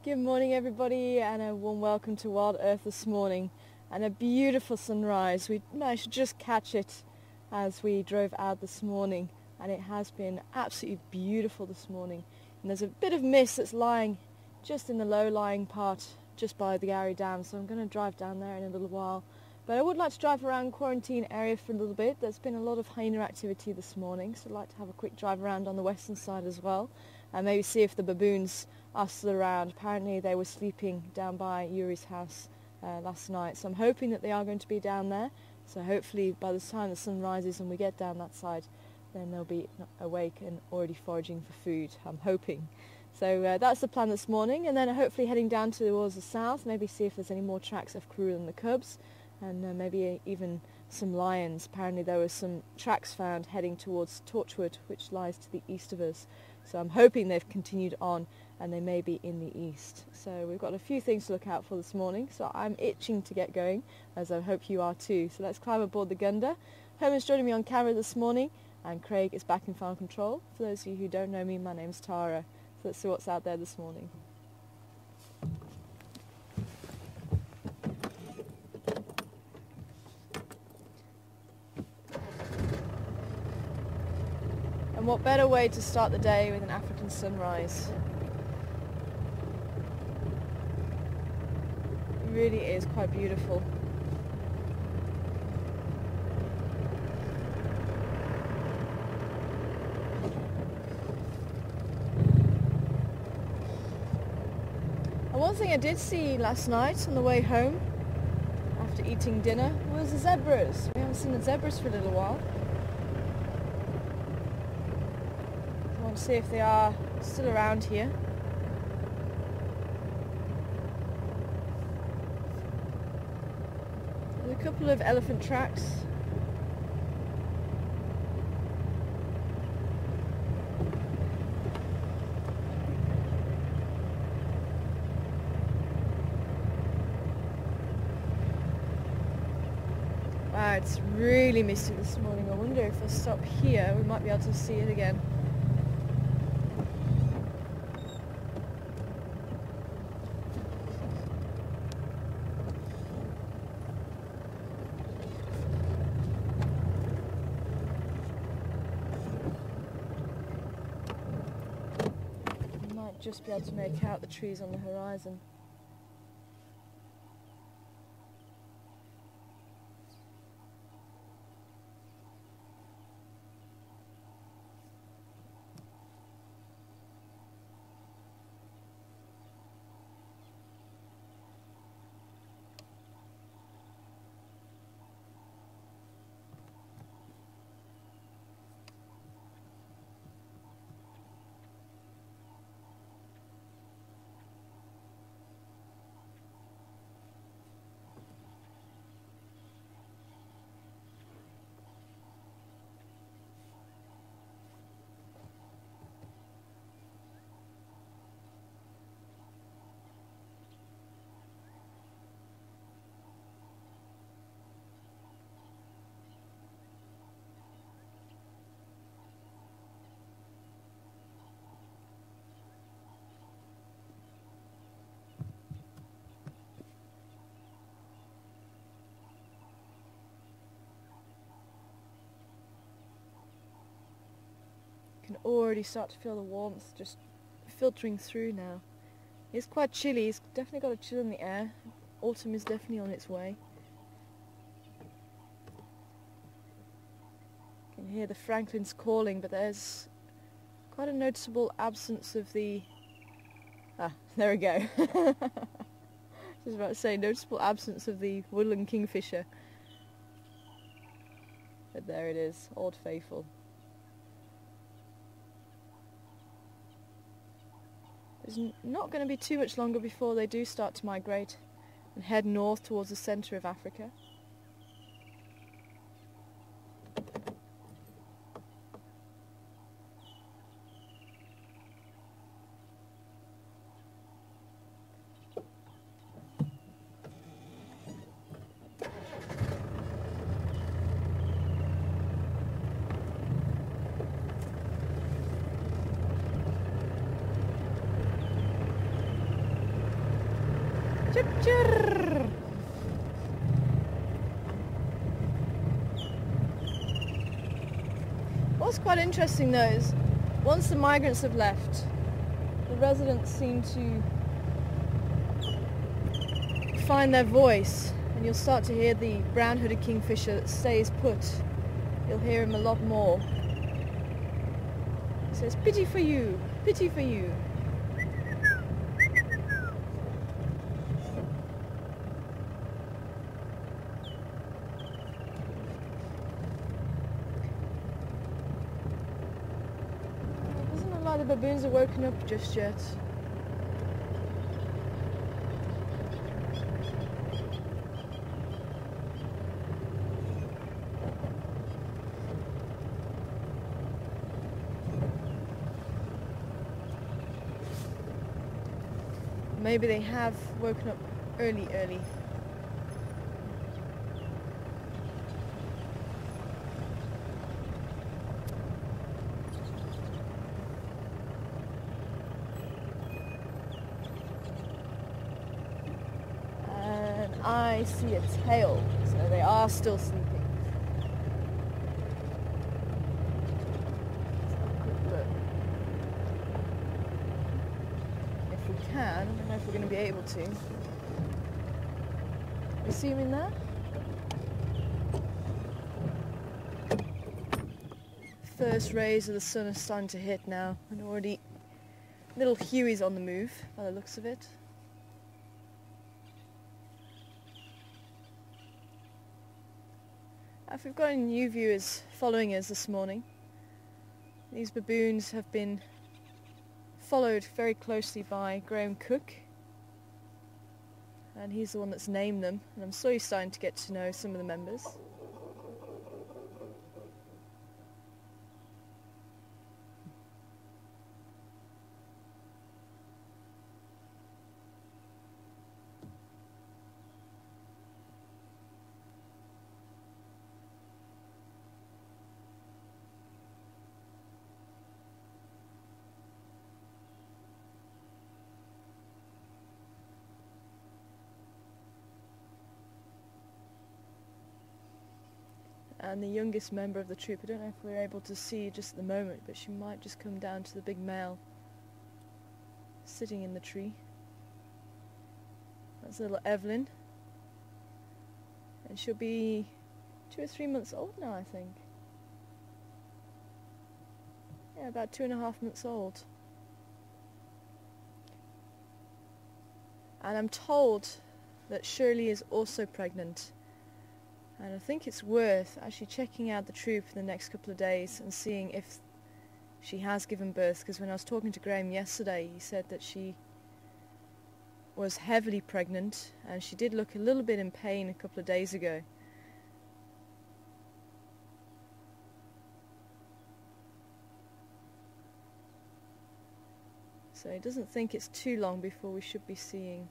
Good morning everybody, and a warm welcome to Wild Earth this morning, and a beautiful sunrise. We managed to just catch it as we drove out this morning, and it has been absolutely beautiful this morning. And there's a bit of mist that's lying just in the low-lying part just by the Gowrie Dam, so I'm going to drive down there in a little while. But I would like to drive around Quarantine area for a little bit. There's been a lot of hyena activity this morning, so I'd like to have a quick drive around on the western side as well, and maybe see if the baboons are still around. Apparently they were sleeping down by Yuri's house last night, so I'm hoping that they are going to be down there. So hopefully by the time the sun rises and we get down that side, then they'll be awake and already foraging for food, I'm hoping. So that's the plan this morning, and then hopefully heading down towards the south, maybe see if there's any more tracks of Karula and the cubs, and maybe even some lions. Apparently there were some tracks found heading towards Torchwood, which lies to the east of us. So I'm hoping they've continued on and they may be in the east. So we've got a few things to look out for this morning, so I'm itching to get going, as I hope you are too. So let's climb aboard the Gunda. Herman's joining me on camera this morning, and Craig is back in final control. For those of you who don't know me, my name's Tara. So let's see what's out there this morning. And what better way to start the day with an African sunrise? It really is quite beautiful. And one thing I did see last night on the way home after eating dinner was the zebras. We haven't seen the zebras for a little while. See if they are still around here. There's a couple of elephant tracks. Wow, it's really misty this morning. I wonder if I stop here we might be able to see it again. Just be able to make out the trees on the horizon. Can already start to feel the warmth just filtering through now. It's quite chilly, it's definitely got a chill in the air. Autumn is definitely on its way. You can hear the francolins calling, but there's quite a noticeable absence of the... there we go. Just about to say, noticeable absence of the woodland kingfisher. But there it is, Old Faithful. It's not going to be too much longer before they do start to migrate and head north towards the centre of Africa. Picture! What's quite interesting though is once the migrants have left, the residents seem to find their voice, and you'll start to hear the brown-hooded kingfisher that stays put. You'll hear him a lot more. He says, "Pity for you, pity for you." It doesn't look like the baboons are woken up just yet. Maybe they have woken up early. And I see a tail, so they are still sleeping. I don't know if we're going to be able to. You see him in there? First rays of the sun are starting to hit now, and already little Huey's on the move by the looks of it. If we've got any new viewers following us this morning, these baboons have been followed very closely by Graham Cook, and he's the one that's named them, and I'm slowly starting to get to know some of the members. And the youngest member of the troop, I don't know if we're able to see just at the moment, but she might just come down to the big male sitting in the tree. That's little Evelyn, and she'll be 2 or 3 months old now, I think. Yeah, about 2.5 months old. And I'm told that Shirley is also pregnant. And I think it's worth actually checking out the troop in the next couple of days and seeing if she has given birth, because when I was talking to Graham yesterday, he said that she was heavily pregnant, and she did look a little bit in pain a couple of days ago. So he doesn't think it's too long before we should be seeing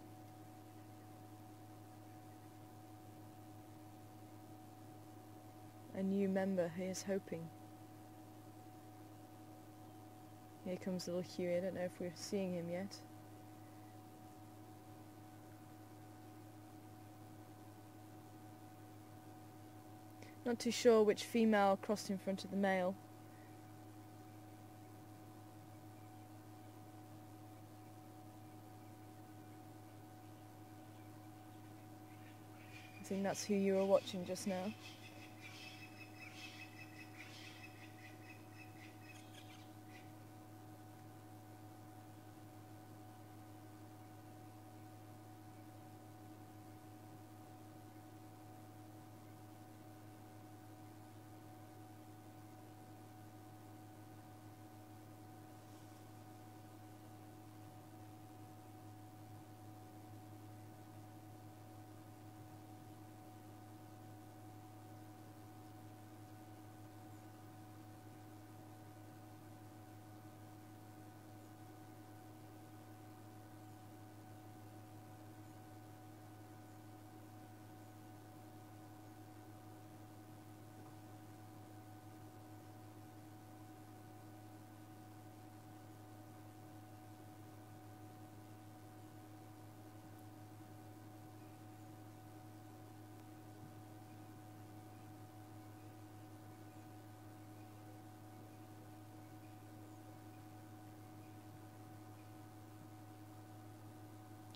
a new member, he is hoping. Here comes little Huey. I don't know if we're seeing him yet. Not too sure which female crossed in front of the male. I think that's who you were watching just now.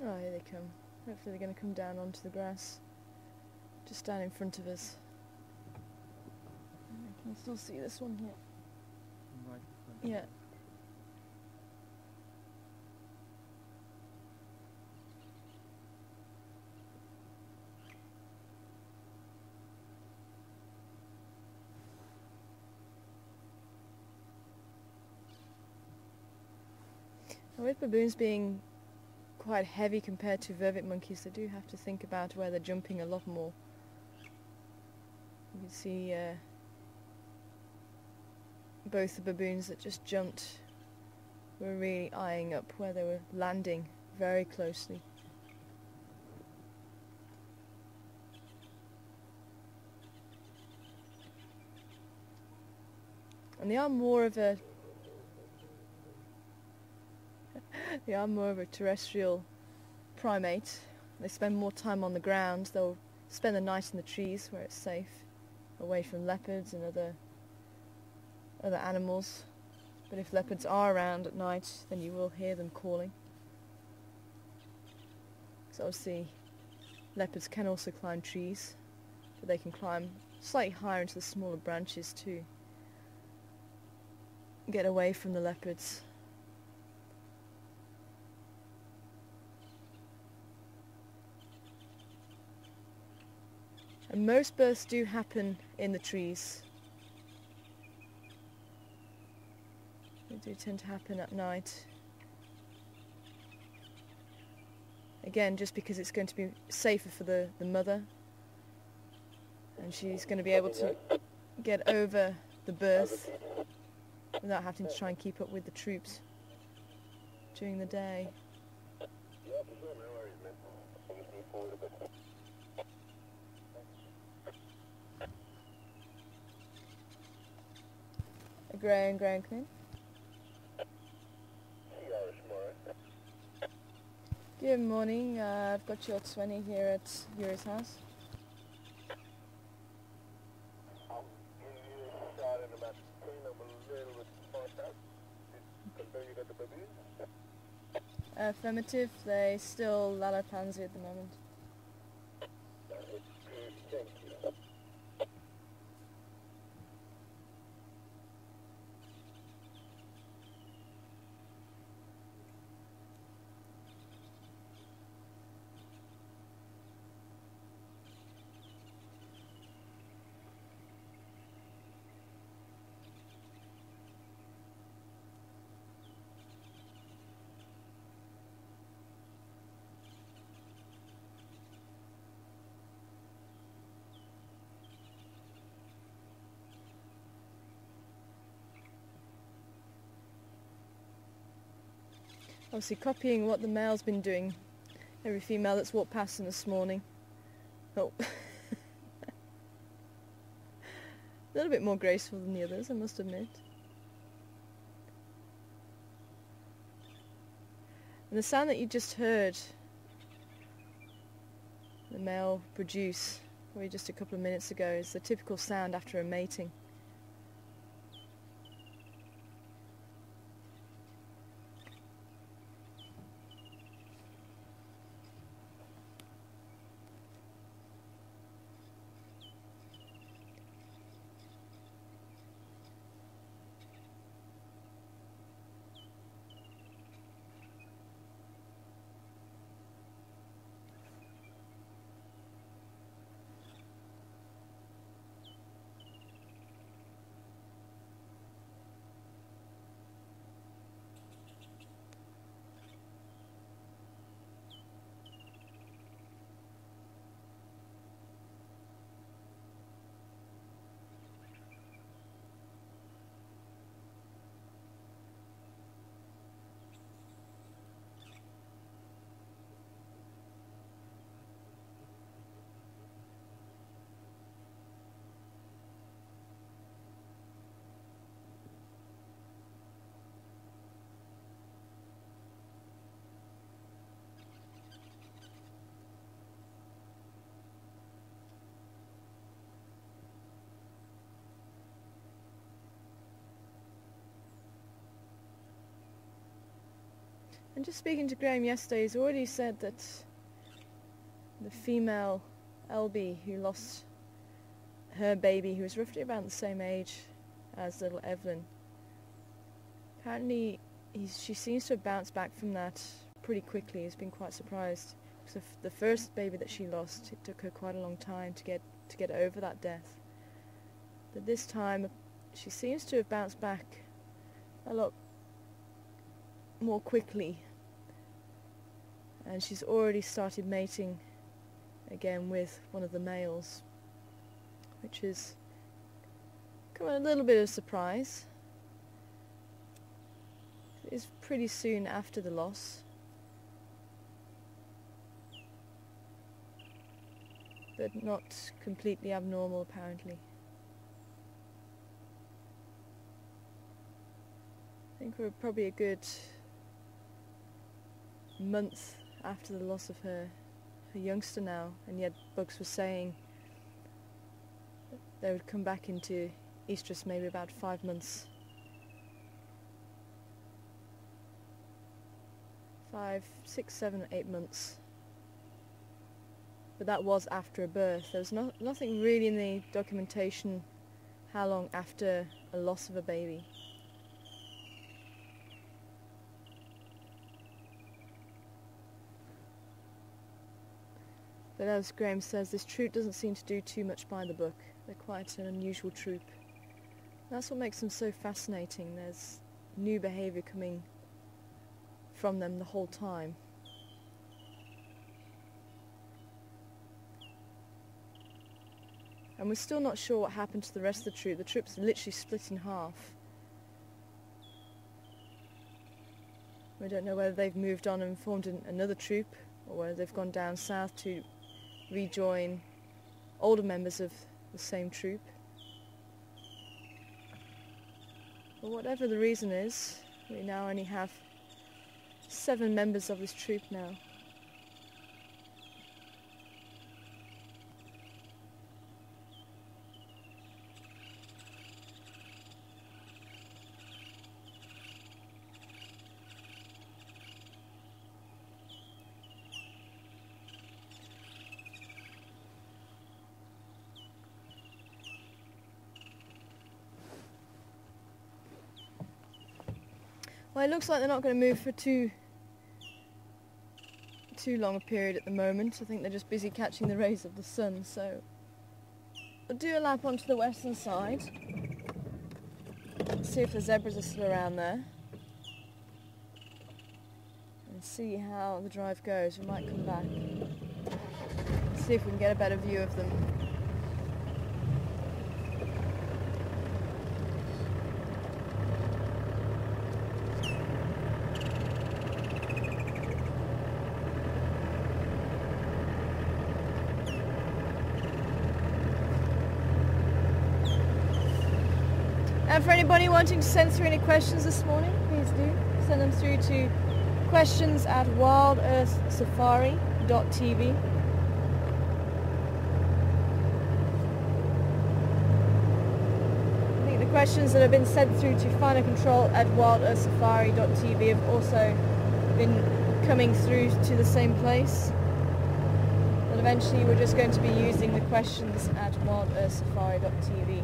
Oh, here they come. Hopefully they're going to come down onto the grass. Just down in front of us. I can still see this one here. Right in front. Yeah. With baboons being quite heavy compared to vervet monkeys, they do have to think about where they're jumping a lot more. You can see both the baboons that just jumped were really eyeing up where they were landing very closely. And they are more of a terrestrial primate. They spend more time on the ground. They'll spend the night in the trees where it's safe, away from leopards and other animals. But if leopards are around at night, then you will hear them calling. So obviously leopards can also climb trees, but they can climb slightly higher into the smaller branches to get away from the leopards. And most births do happen in the trees. They do tend to happen at night. Again, just because it's going to be safer for the mother, and she's going to be able to get over the birth without having to try and keep up with the troops during the day. A grey and clean. Good morning, I've got your 20 here at Yuri's house. Affirmative, they still Lalapanzi at the moment. Obviously copying what the male's been doing. Every female that's walked past him this morning. Oh. A little bit more graceful than the others, I must admit. And the sound that you just heard the male produce probably just a couple of minutes ago is the typical sound after a mating. And just speaking to Graham yesterday, he's already said that the female Elby who lost her baby, who was roughly about the same age as little Evelyn, apparently she seems to have bounced back from that pretty quickly. He's been quite surprised. Because the first baby that she lost, it took her quite a long time to get over that death. But this time, she seems to have bounced back a lot more quickly, and she's already started mating again with one of the males, which is come a little bit of surprise. It is pretty soon after the loss, but not completely abnormal apparently. I think we're probably a good month after the loss of her youngster now, and yet Bugs was saying that they would come back into estrus maybe about 5 months. 5, 6, 7, 8 months. But that was after a birth. There was nothing really in the documentation how long after a loss of a baby. But as Graham says, this troop doesn't seem to do too much by the book. They're quite an unusual troop. That's what makes them so fascinating. There's new behaviour coming from them the whole time. And we're still not sure what happened to the rest of the troop. The troop's literally split in half. We don't know whether they've moved on and formed another troop, or whether they've gone down south to rejoin older members of the same troop. But whatever the reason is, we now only have 7 members of this troop now. Well, it looks like they're not going to move for too long a period at the moment. I think they're just busy catching the rays of the sun, so I'll do a lap onto the western side, see if the zebras are still around there, and see how the drive goes. We might come back, see if we can get a better view of them. And for anybody wanting to send through any questions this morning, please do send them through to questions@wildearthsafari.tv. I think the questions that have been sent through to finalcontrol@wildearthsafari.tv have also been coming through to the same place. But eventually we're just going to be using the questions@wildearthsafari.tv.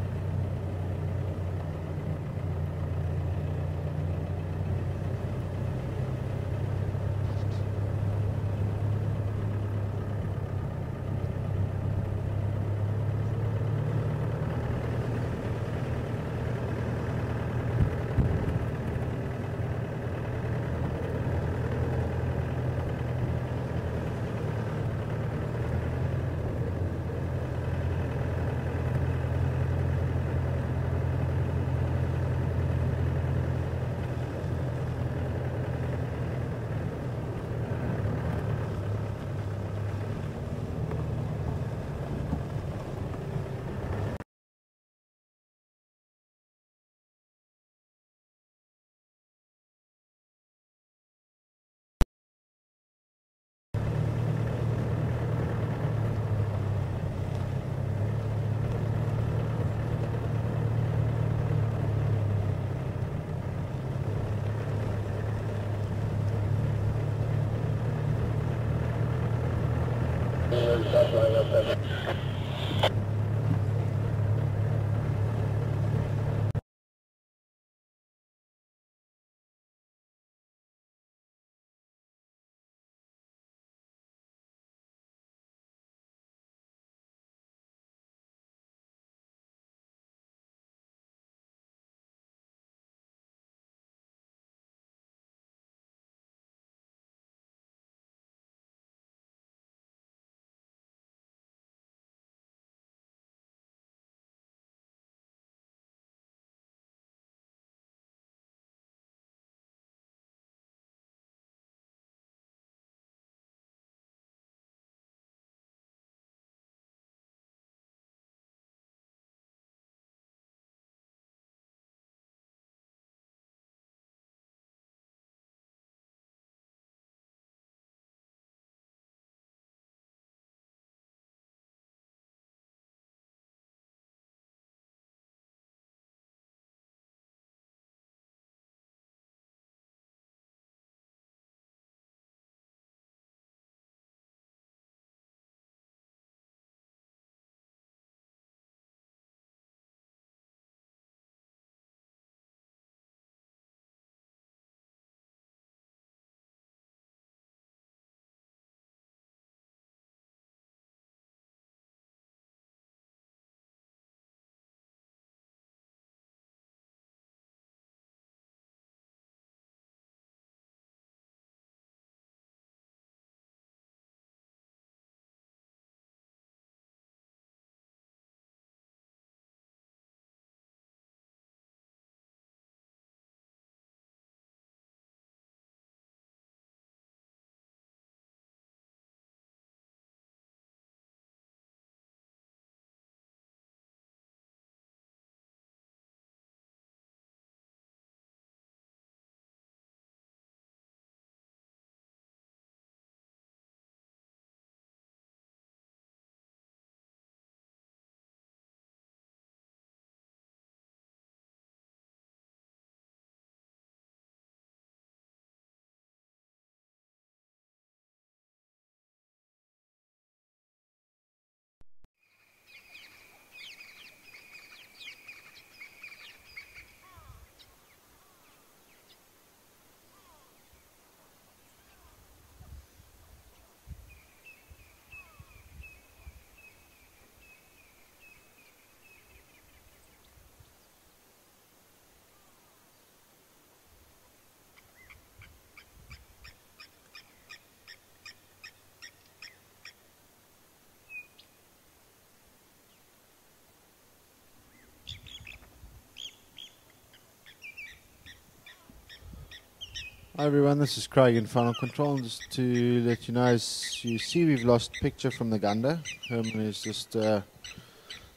Hi everyone, this is Craig in Final Control. Just to let you know, as you see, we've lost picture from the Gunda. Herman is just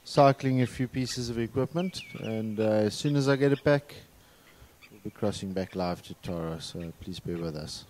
cycling a few pieces of equipment, and as soon as I get it back, we'll be crossing back live to Toro, so please bear with us.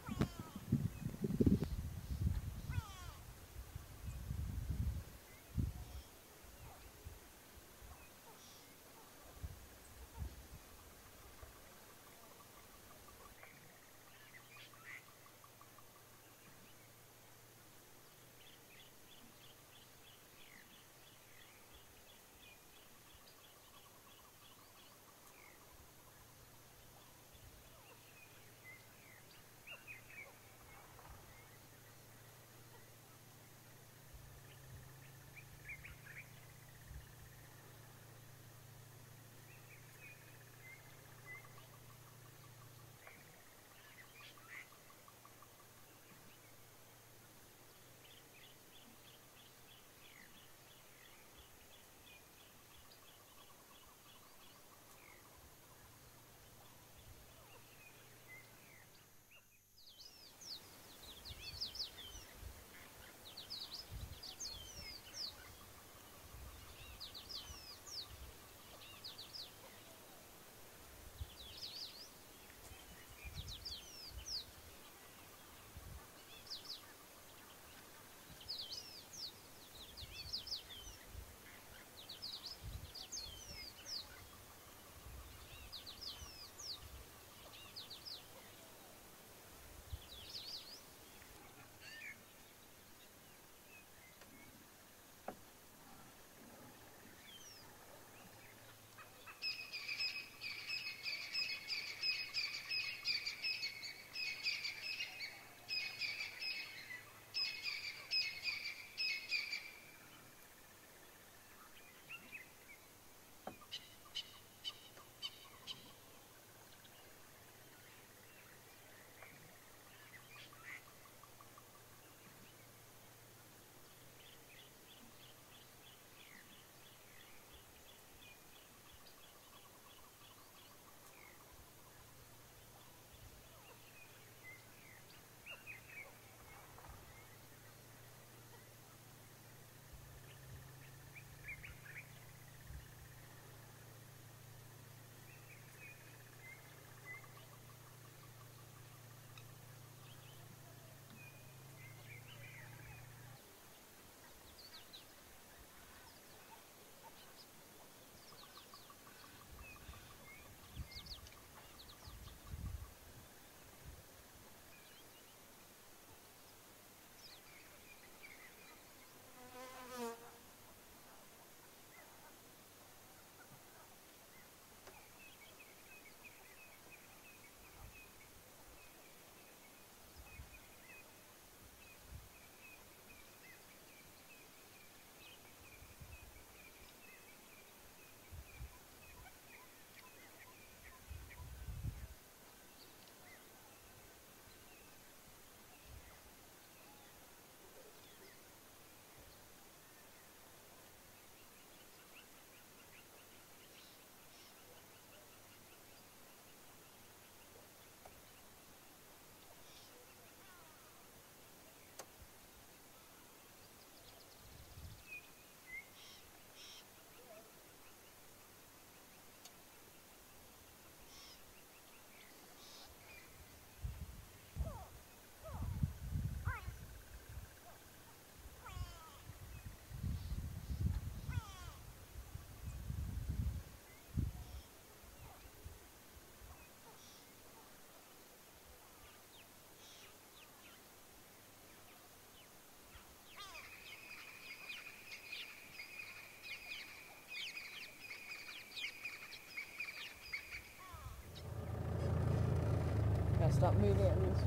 stop moving at least.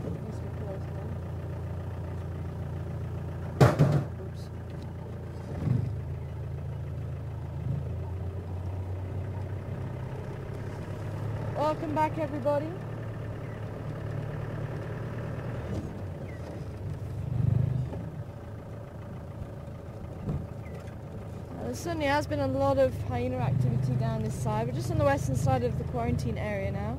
At least we're close now. Oops. Welcome back, everybody. There certainly has been a lot of hyena activity down this side. We're just on the western side of the quarantine area now.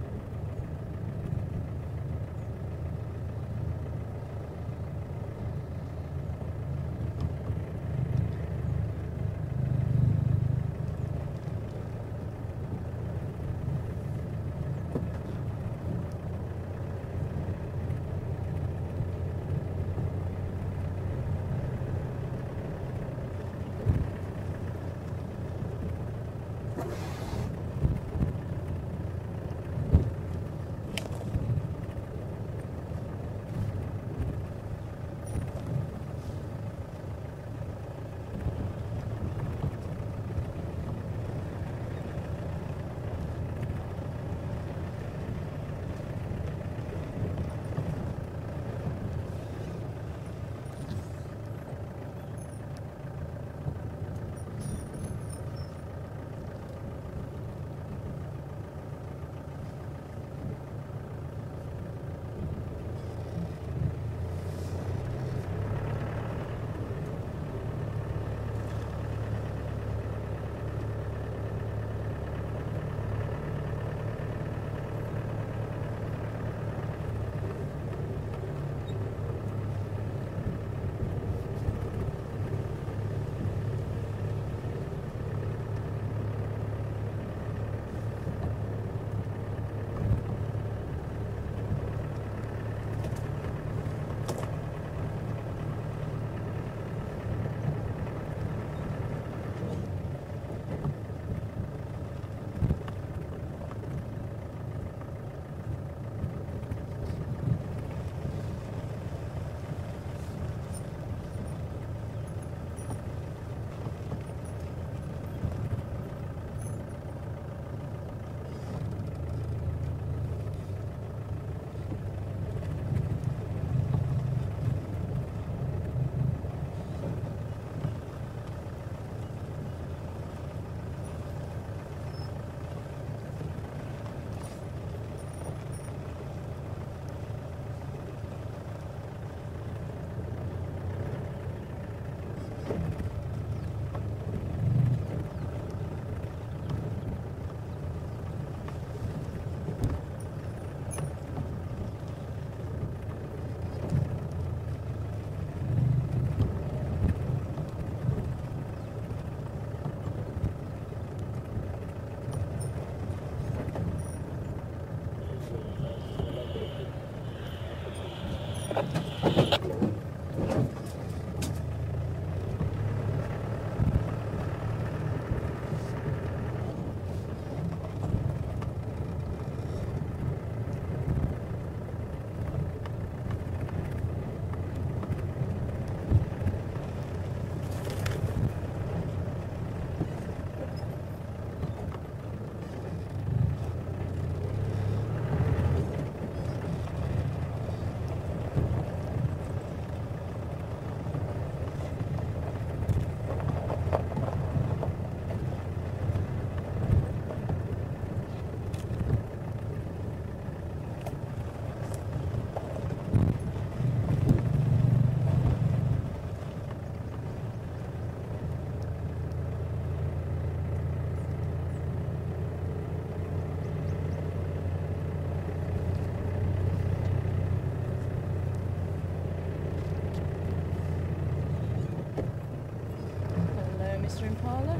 Mr. Impala.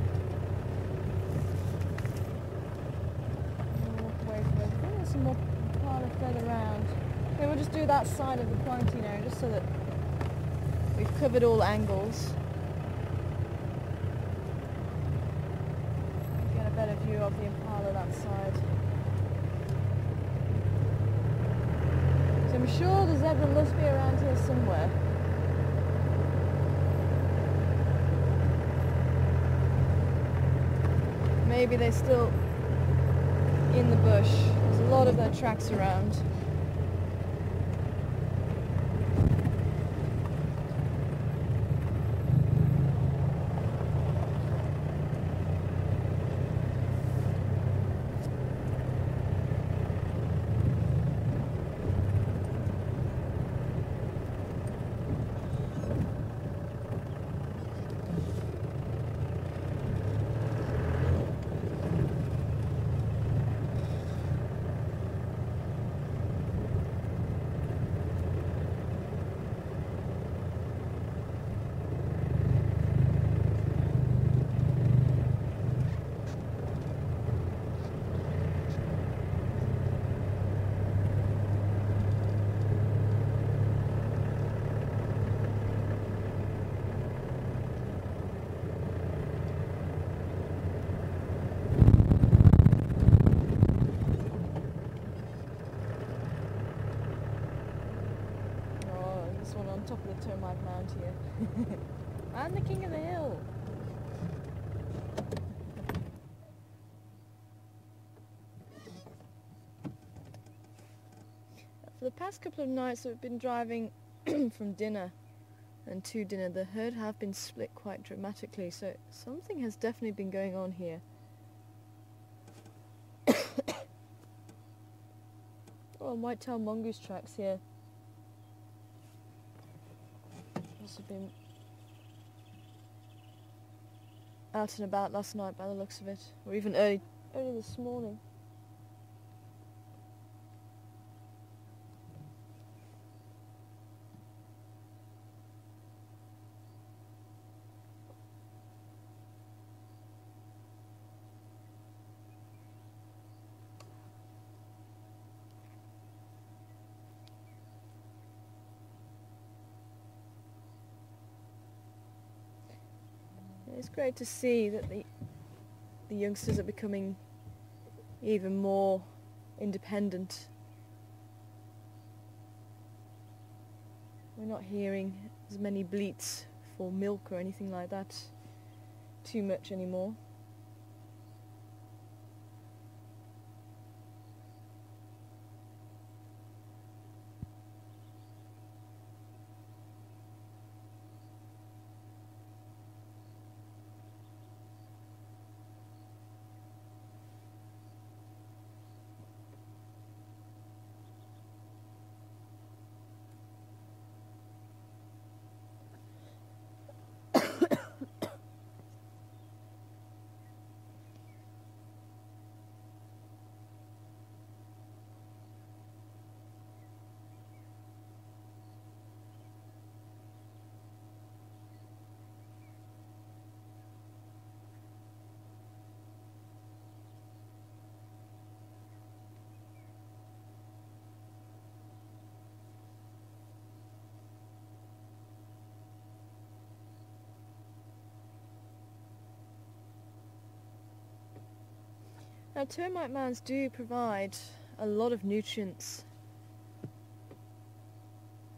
Walk away from it. There's some more Impala further around. Okay, we'll just do that side of the quarantine area just so that we've covered all angles. Get a better view of the Impala that side. So I'm sure the zebra must be around here somewhere. Maybe they still in the bush. There's a lot of their tracks around. On top of the termite mound here. I'm the king of the hill. For the past couple of nights we've been driving from dinner and to dinner, the herd have been split quite dramatically, so something has definitely been going on here. Oh, white-tailed mongoose tracks here. Have been out and about last night by the looks of it, or even early this morning. It's great to see that the youngsters are becoming even more independent. We're not hearing as many bleats for milk or anything like that too much anymore. Now, termite mounds do provide a lot of nutrients,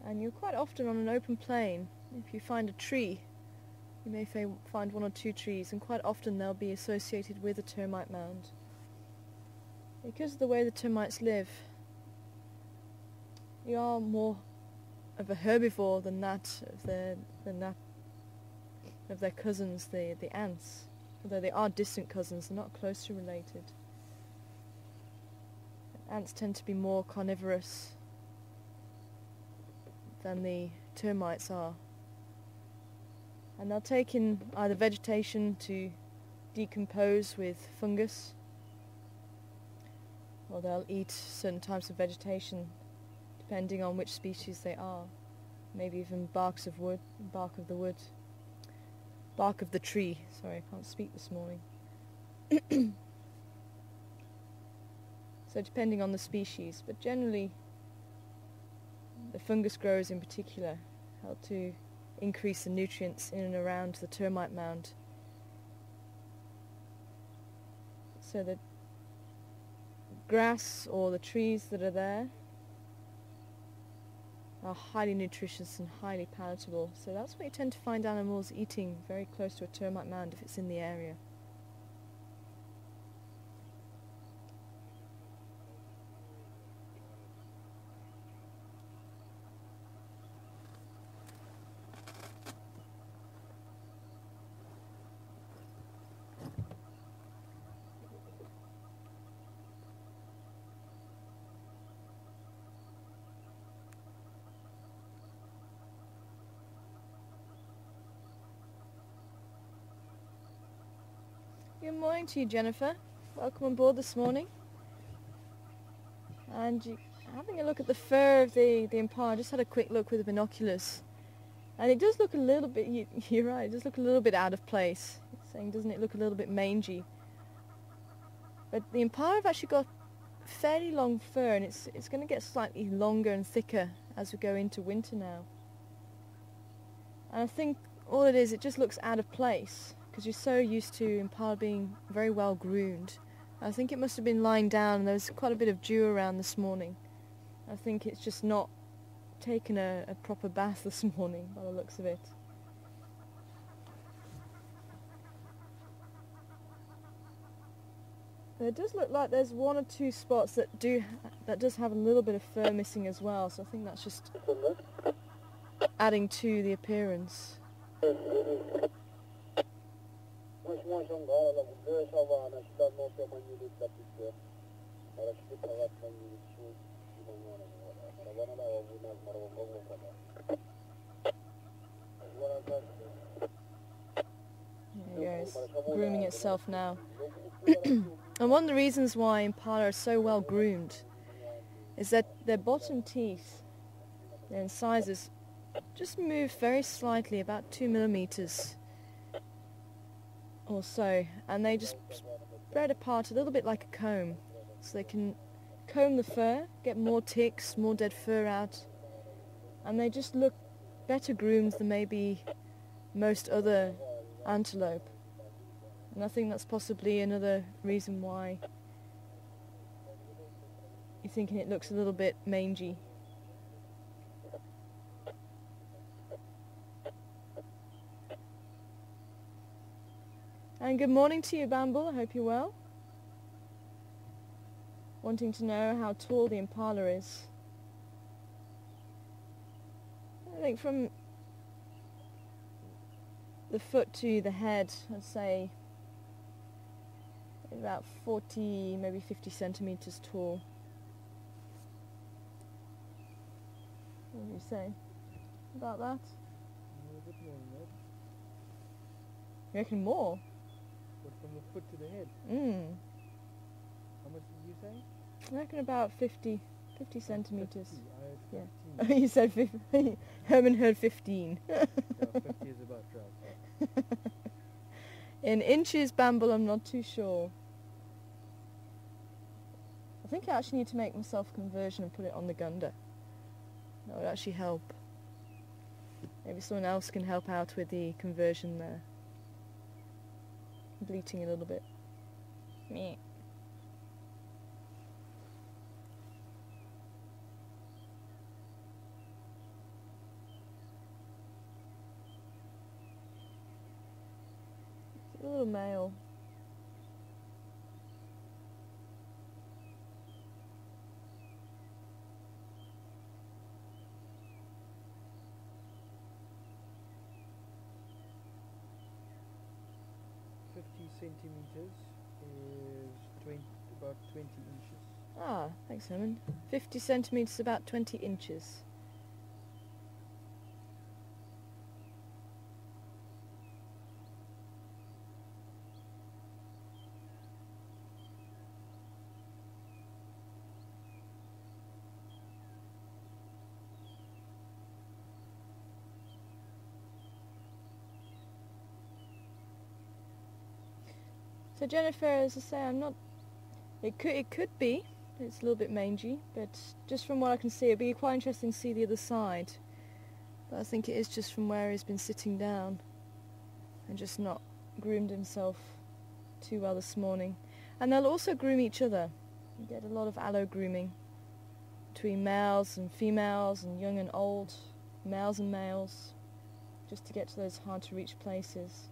and you're quite often on an open plain. If you find a tree, you may find one or two trees, and quite often they'll be associated with a termite mound. Because of the way the termites live, you are more of a herbivore than that of their cousins, the ants. Although they are distant cousins, they're not closely related. Ants tend to be more carnivorous than the termites are. And they'll take in either vegetation to decompose with fungus, or they'll eat certain types of vegetation depending on which species they are. Maybe even bark of the tree. Sorry, I can't speak this morning. So depending on the species, but generally the fungus growers in particular help to increase the nutrients in and around the termite mound, so that grass or the trees that are there are highly nutritious and highly palatable. So that's what you tend to find animals eating very close to a termite mound if it's in the area. Good morning to you, Jennifer. Welcome on board this morning. And having a look at the fur of the impala, I just had a quick look with the binoculars. And it does look a little bit, you're right, it does look a little bit out of place. Saying, doesn't it look a little bit mangy? But the impala have actually got fairly long fur, and it's going to get slightly longer and thicker as we go into winter now. And I think all it is, it just looks out of place because you're so used to impala being very well groomed. I think it must have been lying down, and there was quite a bit of dew around this morning. I think it's just not taken a proper bath this morning by the looks of it. It does look like there's one or two spots that does have a little bit of fur missing as well, so I think that's just adding to the appearance. There it goes, grooming itself now. And one of the reasons why impala are so well groomed is that their bottom teeth, their incisors, just move very slightly, about 2 millimeters or so, and they just spread apart a little bit like a comb, so they can comb the fur, get more ticks, more dead fur out, and they just look better groomed than maybe most other antelope. And I think that's possibly another reason why you're thinking it looks a little bit mangy. And good morning to you, Bamble. I hope you're well. Wanting to know how tall the impala is. I think from the foot to the head, I'd say about 40, maybe 50 centimeters tall. What do you say about that? A bit more than that. You reckon more? But from the foot to the head. How much did you say? I reckon about 50 centimeters. 50. I Yeah. had 15. You said 50. Herman heard 15. Yeah, 50 is about right. In inches, Bamble, I'm not too sure. I think I actually need to make myself a conversion and put it on the Gunda. That would actually help. Maybe someone else can help out with the conversion there. Bleating a little bit. Meh. It's a little male. Centimeters is about 20 inches. Ah, thanks, Herman. 50 centimeters, about 20 inches. So Jennifer, as I say, it could be, it's a little bit mangy, but just from what I can see, it'd be quite interesting to see the other side. But I think it is just from where he's been sitting down and just not groomed himself too well this morning. And they'll also groom each other. You get a lot of allo grooming between males and females and young and old, males and males, just to get to those hard to reach places.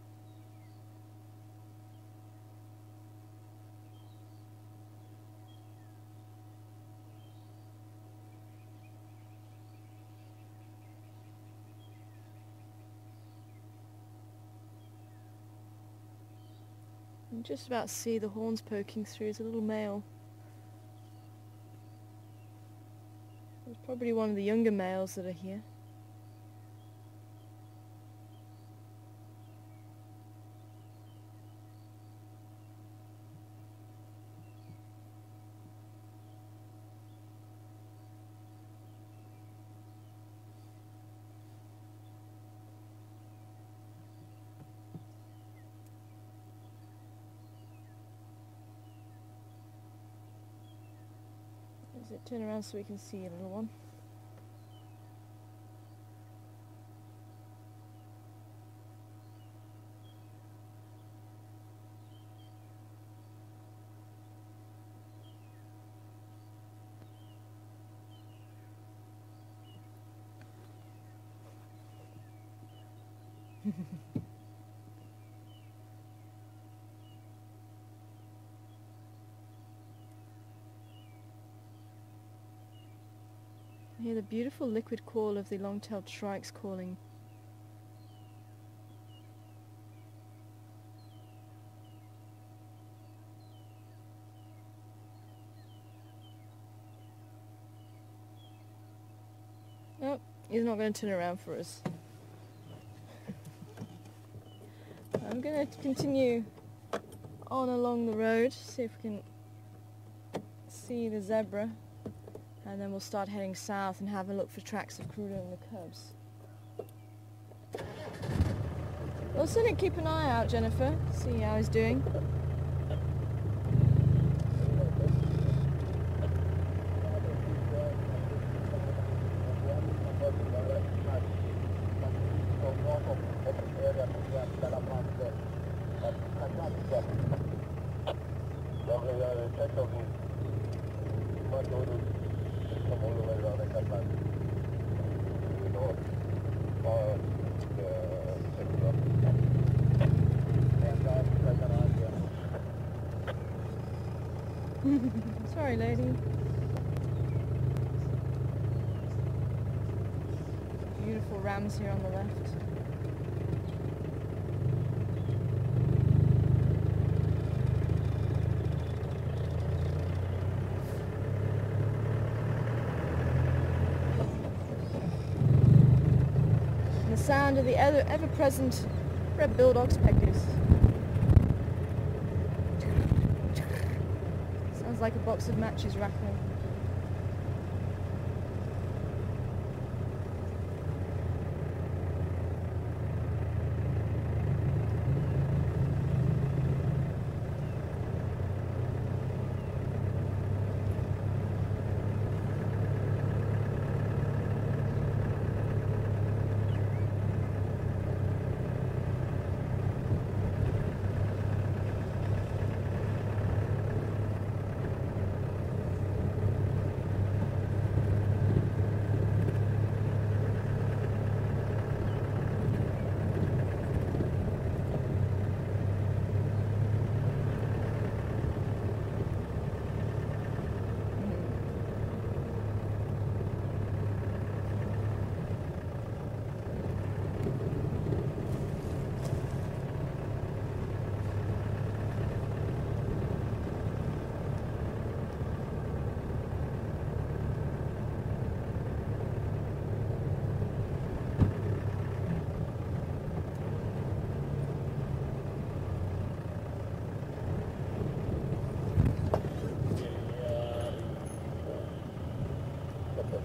You can just about see the horns poking through. It's a little male. It's probably one of the younger males that are here. Does it turn around so we can see a little one? I hear the beautiful liquid call of the long-tailed shrikes calling. Oh, he's not going to turn around for us. I'm going to continue on along the road, see if we can see the zebra, and then we'll start heading south and have a look for tracks of Crudo and the cubs. Also, keep an eye out, Jennifer, see how he's doing. Sorry, lady. Beautiful rams here on the left. And the sound of the ever-present red-billed oxpeckers. Sounds like a box of matches rattling.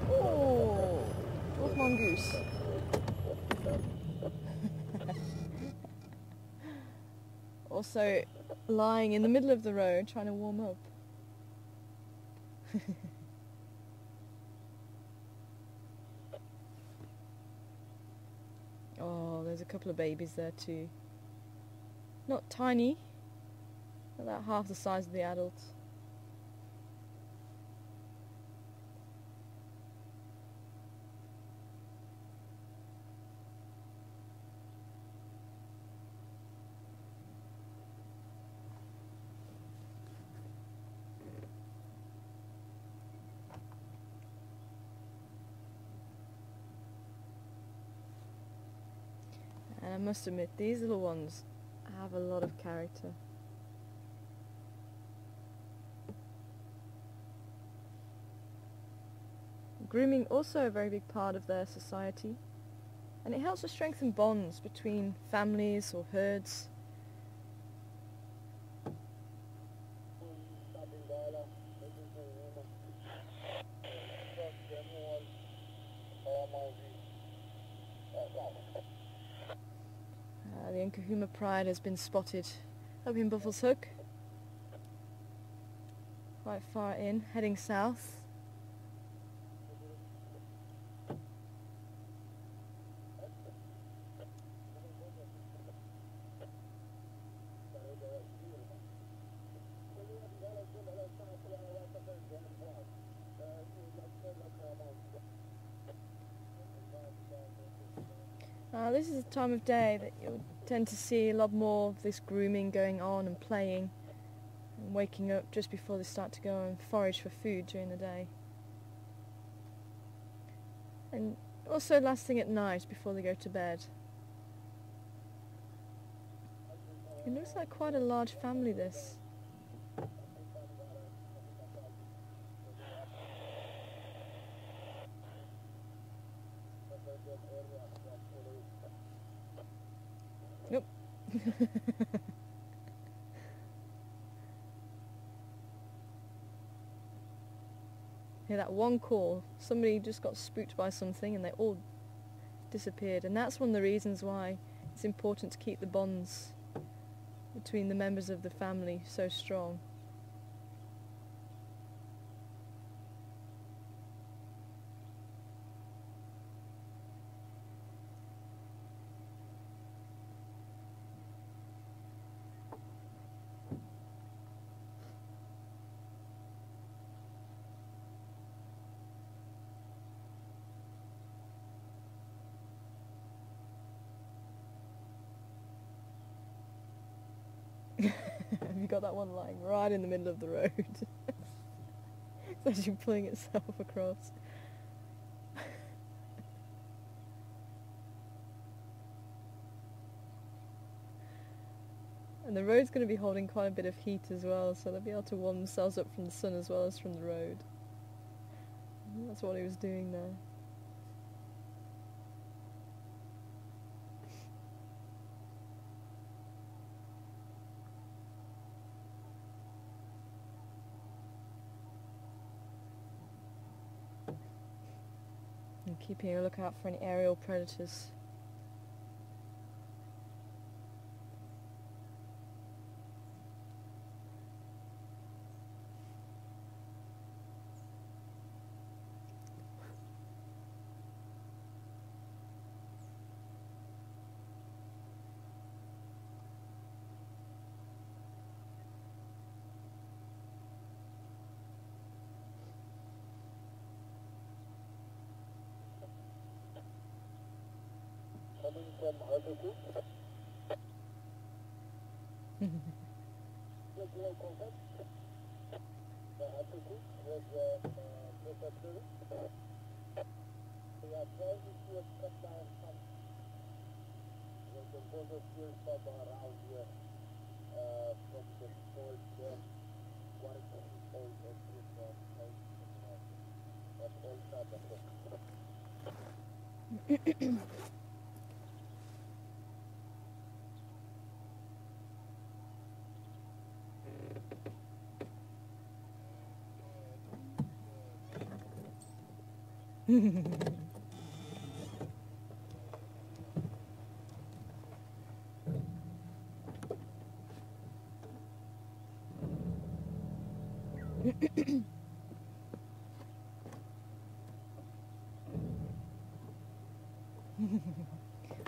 Oh, wolf mongoose. Also lying in the middle of the road trying to warm up. Oh, there's a couple of babies there too. Not tiny, about half the size of the adults. And I must admit, these little ones have a lot of character. Grooming also a very big part of their society, and it helps to strengthen bonds between families or herds. The Nkahuma Pride has been spotted up in Buffelshoek, quite far in, heading south. This is the time of day that you'll tend to see a lot more of this grooming going on and playing and waking up just before they start to go and forage for food during the day. And also last thing at night before they go to bed. It looks like quite a large family, this. Nope. Hear that one call, somebody just got spooked by something and they all disappeared. And that's one of the reasons why it's important to keep the bonds between the members of the family so strong. Have you got that one lying right in the middle of the road? It's actually pulling itself across. And the road's going to be holding quite a bit of heat as well, so they'll be able to warm themselves up from the sun as well as from the road. That's what he was doing there. And keeping a lookout for any aerial predators. Coming from altitude. Just local head. The altitude was protected. We are trying to cut down some the border fields from around here from the cold what is it called that all type of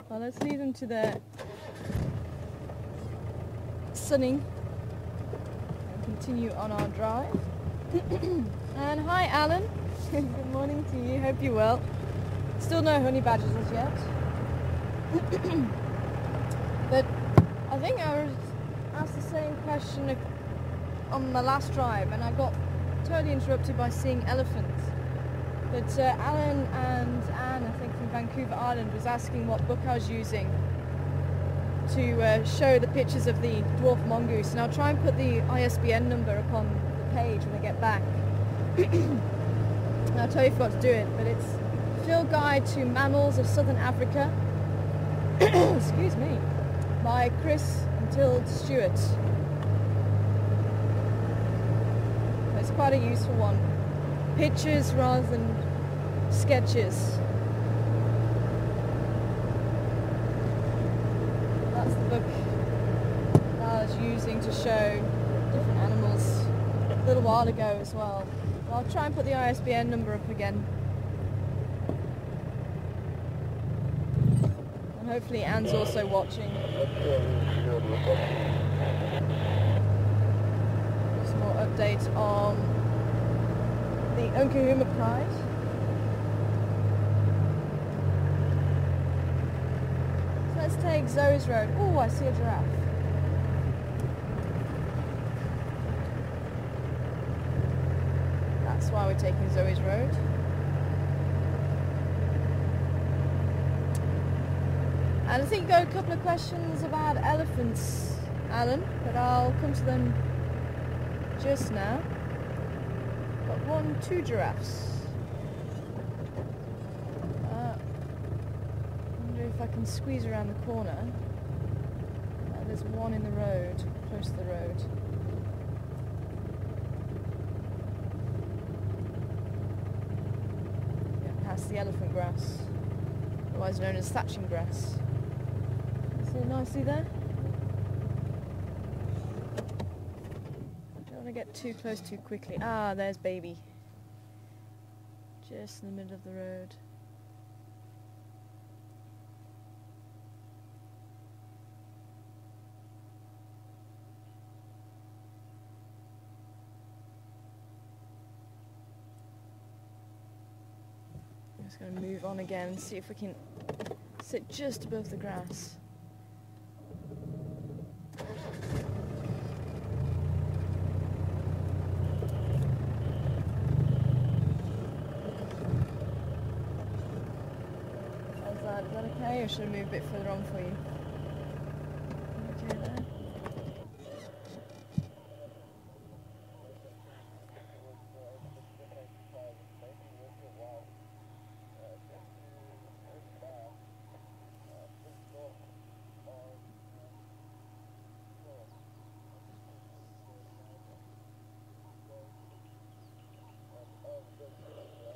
Well, let's leave them to their sunning and continue on our drive. And hi Alan, good morning to you, hope you're well. Still no honey badgers as yet. But I think I was asked the same question on my last drive and I got totally interrupted by seeing elephants. But Alan and Anne, I think from Vancouver Island, was asking what book I was using to show the pictures of the dwarf mongoose, and I'll try and put the ISBN number up on the page when I get back. And I totally forgot to do it, but it's Field Guide to Mammals of Southern Africa, excuse me, by Chris and Tilde Stewart. So it's quite a useful one. Pictures rather than sketches. That's the book that I was using to show different animals a little while ago as well. I'll try and put the ISBN number up again. And hopefully Anne's also watching. Some more updates on the Nkahuma Pride. Let's take Zoe's road. Oh, I see a giraffe. That's why we're taking Zoe's road. And I think you got a couple of questions about elephants, Alan, but I'll come to them just now. Got 2 giraffes. Wonder if I can squeeze around the corner. There's one in the road, close to the road. Yeah, past the elephant grass, otherwise known as thatching grass. See it nicely there? Don't want to get too close too quickly. Ah, there's baby. Just in the middle of the road. I'm just going to move on again and see if we can sit just above the grass. Is that okay, or should I move a bit further on for you? Okay there?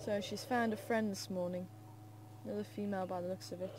So she's found a friend this morning. Another female by the looks of it.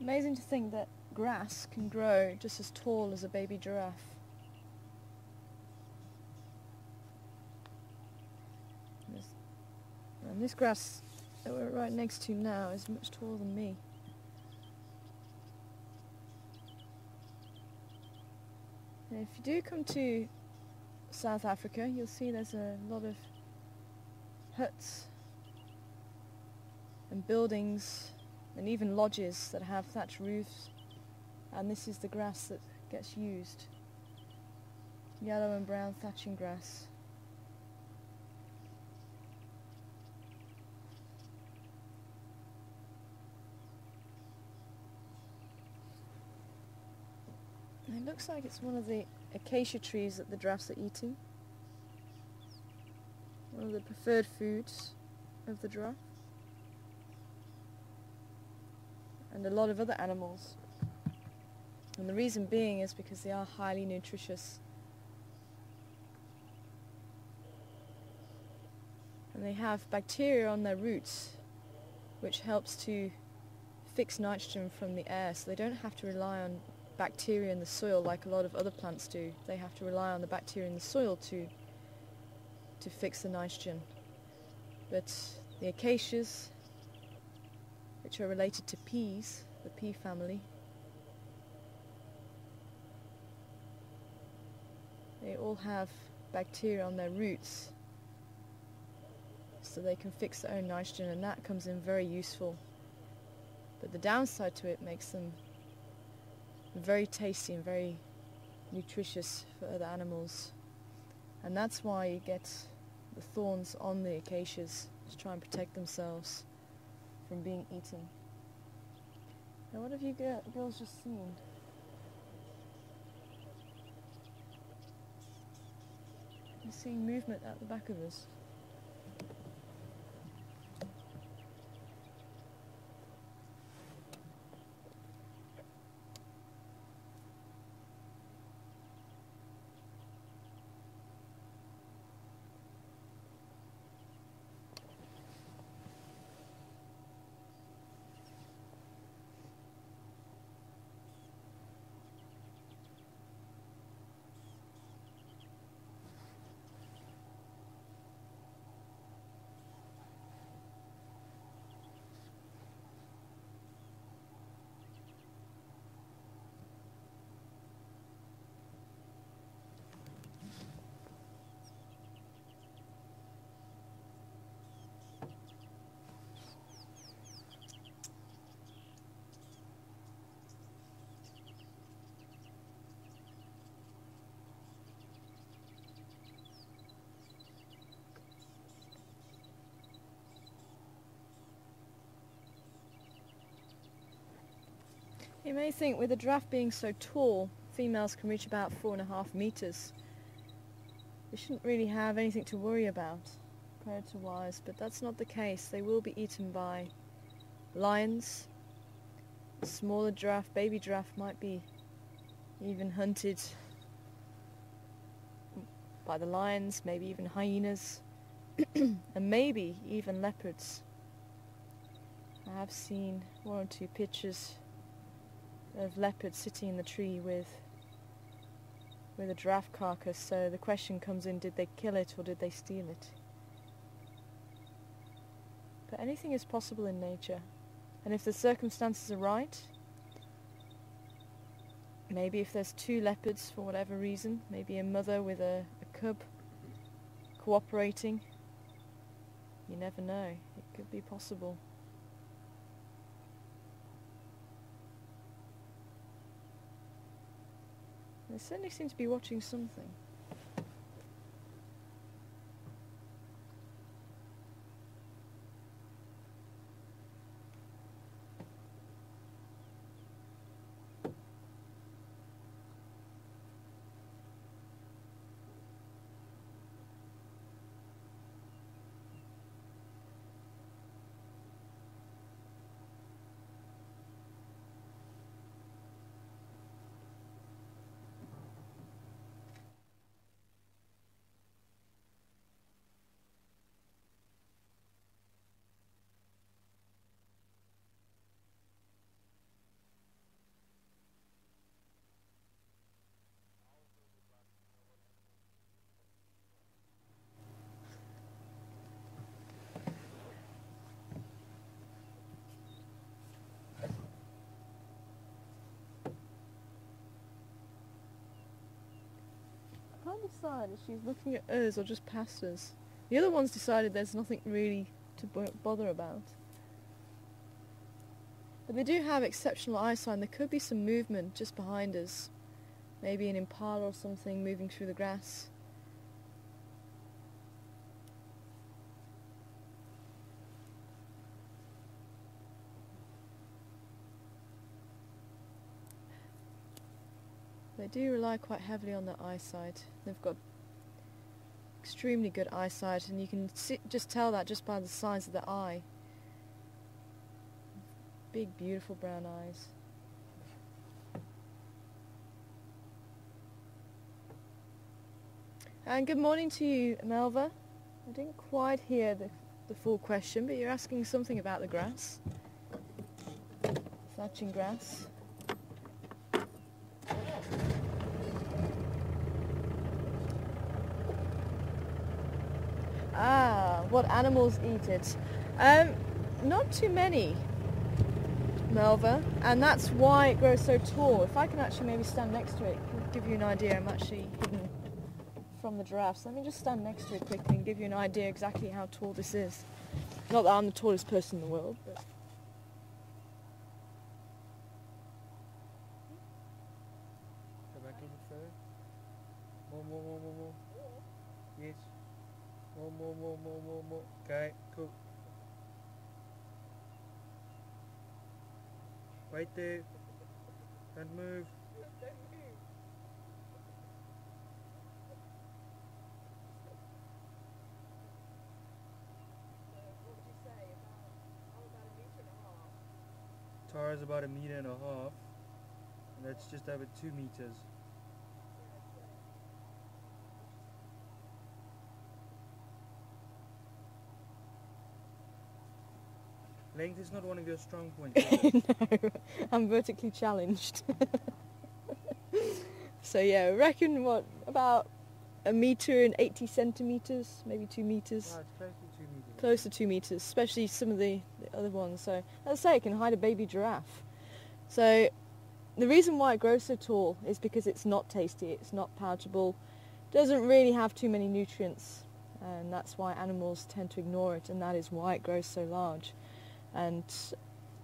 Amazing to think that grass can grow just as tall as a baby giraffe. And this grass that we're right next to now is much taller than me. And if you do come to South Africa, you'll see there's a lot of huts and buildings and even lodges that have thatched roofs, and this is the grass that gets used. Yellow and brown thatching grass. And it looks like it's one of the acacia trees that the giraffes are eating. One of the preferred foods of the giraffe. And a lot of other animals. And the reason being is because they are highly nutritious. And they have bacteria on their roots which helps to fix nitrogen from the air, so they don't have to rely on bacteria in the soil like a lot of other plants do. They have to rely on the bacteria in the soil to fix the nitrogen. But the acacias, which are related to peas, the pea family, they all have bacteria on their roots so they can fix their own nitrogen, and that comes in very useful. But the downside to it makes them very tasty and very nutritious for other animals, and that's why you get the thorns on the acacias to try and protect themselves from being eaten. Now what have you girls just seen? We're seeing movement at the back of us. You may think with a giraffe being so tall, females can reach about 4.5 meters. They shouldn't really have anything to worry about, predator-wise, but that's not the case. They will be eaten by lions. A smaller giraffe, baby giraffe, might be even hunted by the lions, maybe even hyenas, and maybe even leopards. I have seen 1 or 2 pictures of leopards sitting in the tree with a giraffe carcass, so the question comes in, did they kill it or did they steal it? But anything is possible in nature, and if the circumstances are right, maybe if there's 2 leopards for whatever reason, maybe a mother with a cub cooperating, you never know, it could be possible. They certainly seem to be watching something. I can't decide if she's looking at us or just past us. The other one's decided there's nothing really to bother about. But they do have exceptional eyesight, and there could be some movement just behind us. Maybe an impala or something moving through the grass. They do rely quite heavily on their eyesight. They've got extremely good eyesight, and you can just tell that just by the size of their eye. Big, beautiful brown eyes. And good morning to you, Melva. I didn't quite hear the full question, but you're asking something about the grass. Thatching grass. Ah, what animals eat it? Not too many, Melva, and that's why it grows so tall. If I can actually maybe stand next to it, it'll give you an idea. I'm actually hidden from the giraffes. Let me just stand next to it quickly and give you an idea exactly how tall this is. Not that I'm the tallest person in the world, but... Go back a little further. More. Yes. More. Okay, cool. Right there. Don't move. far as about 1.5 meters, and that's just over 2 meters. Length is not one of your strong points, is it? No, I'm vertically challenged. So yeah, I reckon what, about 1.80 meters, maybe 2 meters. Oh, it's close to 2 meters. Close to 2 meters, especially some of the other ones. So let's say it can hide a baby giraffe. So the reason why it grows so tall is because it's not tasty, it's not palatable, doesn't really have too many nutrients, and that's why animals tend to ignore it, and that is why it grows so large. And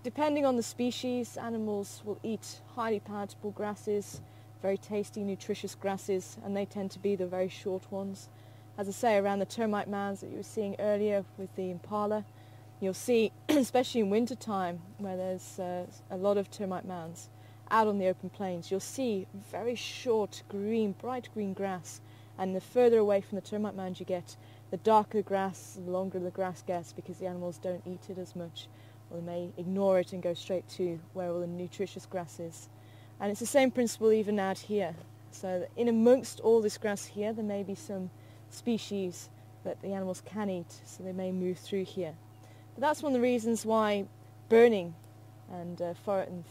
depending on the species, animals will eat highly palatable grasses, very tasty, nutritious grasses, and they tend to be the very short ones. As I say, around the termite mounds that you were seeing earlier with the impala, you'll see, especially in winter time, where there's a lot of termite mounds out on the open plains, you'll see very short green, bright green grass, and the further away from the termite mound you get, the darker the grass, the longer the grass gets, because the animals don't eat it as much, or they may ignore it and go straight to where all the nutritious grass is. And it's the same principle even out here. So in amongst all this grass here, there may be some species that the animals can eat, so they may move through here. But that's one of the reasons why burning and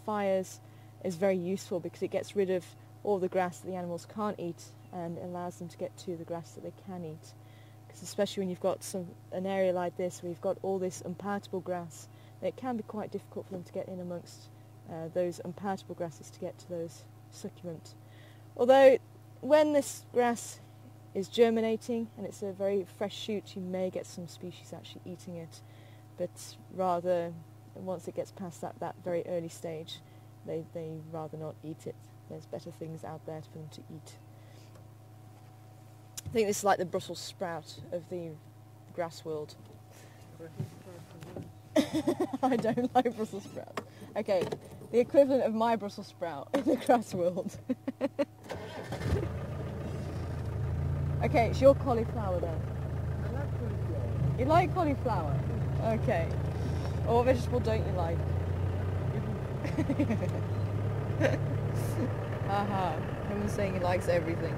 fires is very useful, because it gets rid of all the grass that the animals can't eat and allows them to get to the grass that they can eat. Because especially when you've got an area like this where you've got all this unpalatable grass, it can be quite difficult for them to get in amongst those unpalatable grasses to get to those succulent. Although when this grass is germinating and it's a very fresh shoot, you may get some species actually eating it, but rather once it gets past that very early stage, they rather not eat it. There's better things out there for them to eat. I think this is like the Brussels sprout of the grass world. I don't like Brussels sprouts. Okay, the equivalent of my Brussels sprout in the grass world. Okay, it's your cauliflower then. I like cauliflower. You like cauliflower? Okay. Or what vegetable don't you like? Haha, everyone's saying he likes everything.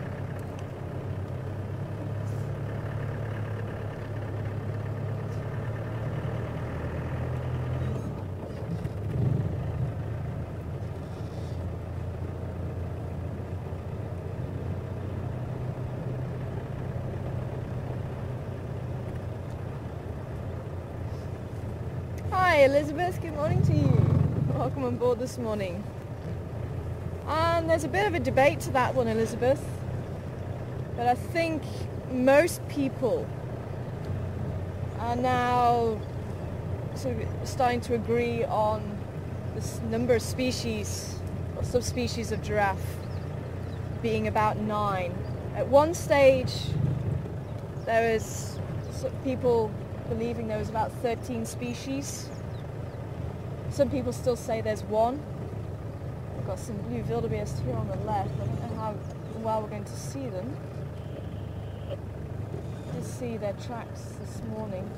Hi Elizabeth, good morning to you. Welcome on board this morning. And there's a bit of a debate to that one, Elizabeth. But I think most people are now sort of starting to agree on this number of species or subspecies of giraffe being about 9. At one stage there was people believing there was about 13 species. Some people still say there's 1. We've got some blue wildebeest here on the left. I don't know how well we're going to see them. Just see their tracks this morning.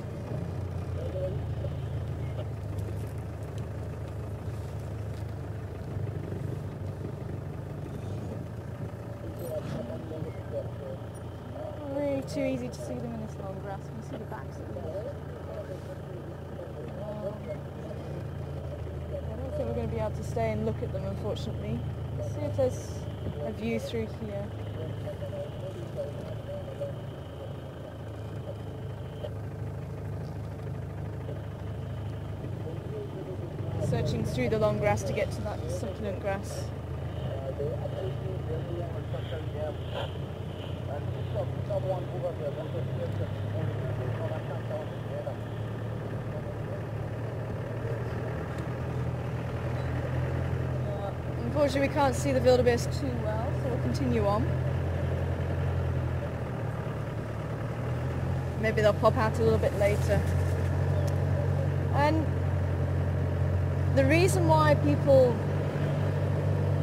Not really too easy to see them in this long grass. You can see the backs of them. I don't think we're going to be able to stay and look at them, unfortunately. Let's see if there's a view through here. Searching through the long grass to get to that succulent grass. Unfortunately, we can't see the wildebeest too well, so we'll continue on. Maybe they'll pop out a little bit later. And the reason why people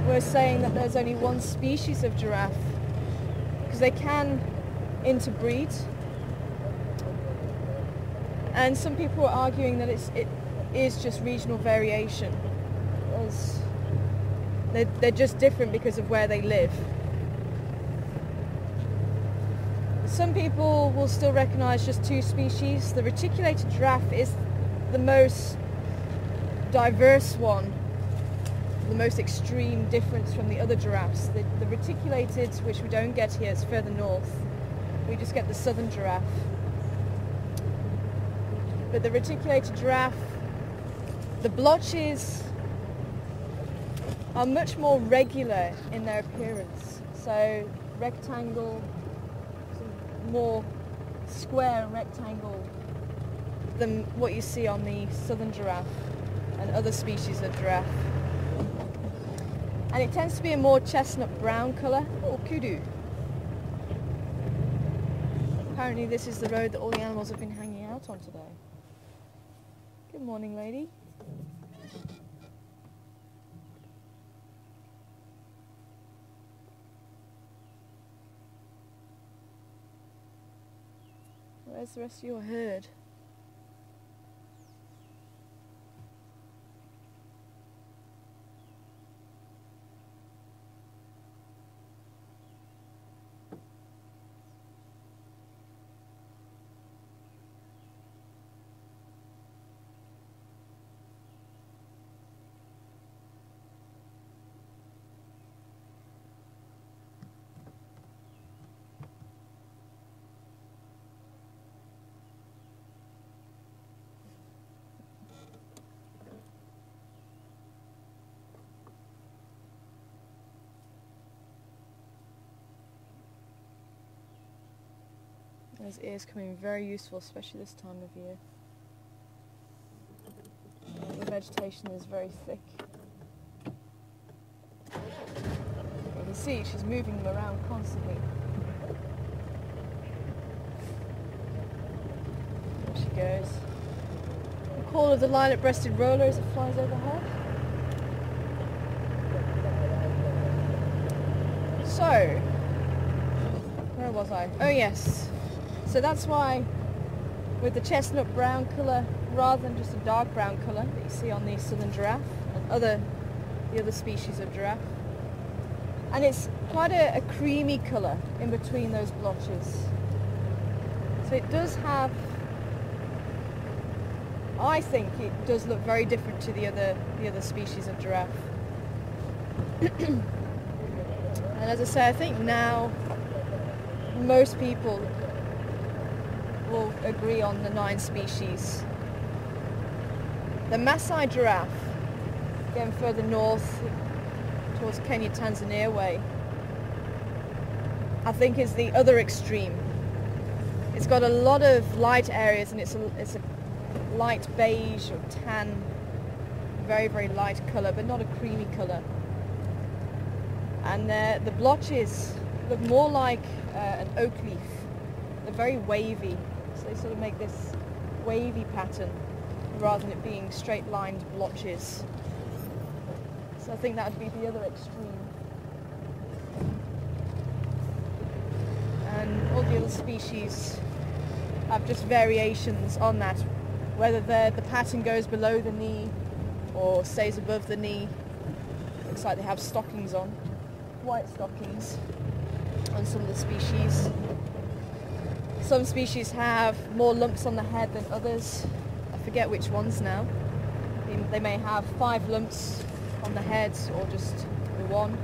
were saying that there's only 1 species of giraffe, because they can interbreed. And some people were arguing that it is just regional variation. because they're just different because of where they live. Some people will still recognise just two species. The reticulated giraffe is the most diverse one, the most extreme difference from the other giraffes. The reticulated, which we don't get here, is further north. We just get the southern giraffe. But the reticulated giraffe, the blotches are much more regular in their appearance. So rectangle, more square and rectangle than what you see on the southern giraffe and other species of giraffe. And it tends to be a more chestnut brown colour. Oh, kudu. Apparently this is the road that all the animals have been hanging out on today. Good morning, lady. Where's the rest of your herd? Those ears come in very useful, especially this time of year. The vegetation is very thick. You can see she's moving them around constantly. There she goes. The call of the lilac-breasted roller as it flies overhead. So, where was I? Oh yes. So that's why with the chestnut brown colour rather than just a dark brown colour that you see on the southern giraffe and the other species of giraffe. And it's quite a creamy colour in between those blotches. So it does have, I think it does look very different to the other species of giraffe. And as I say, I think now most people will agree on the 9 species. The Maasai giraffe, going further north towards Kenya, Tanzania way, I think is the other extreme. It's got a lot of light areas and it's a light beige or tan, very, very light colour, but not a creamy colour. And the blotches look more like an oak leaf. They're very wavy. So they sort of make this wavy pattern rather than it being straight lined blotches. So I think that would be the other extreme. And all the other species have just variations on that, whether the pattern goes below the knee or stays above the knee. Looks like they have stockings on, white stockings on some of the species. Some species have more lumps on the head than others. I forget which ones now. They may have 5 lumps on the head or just the one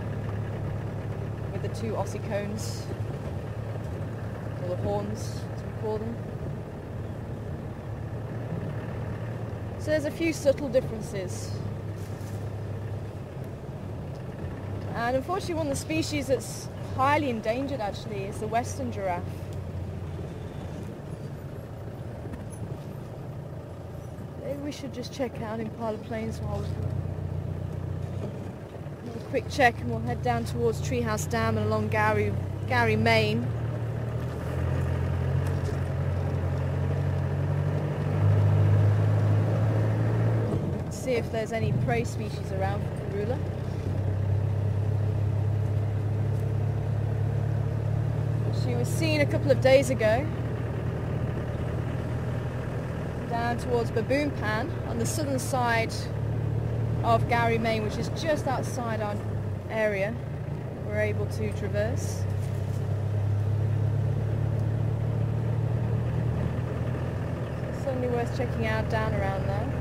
with the 2 ossicones, or the horns as we call them. So there's a few subtle differences. And unfortunately one of the species that's highly endangered actually is the western giraffe. Maybe we should just check out Impala Plains while we have a quick check, and we'll head down towards Treehouse Dam and along Gowrie, Main. See if there's any prey species around for Karula. She was seen a couple of days ago down towards Baboon Pan on the southern side of Gowrie, Maine, which is just outside our area. We're able to traverse. It's certainly worth checking out down around there.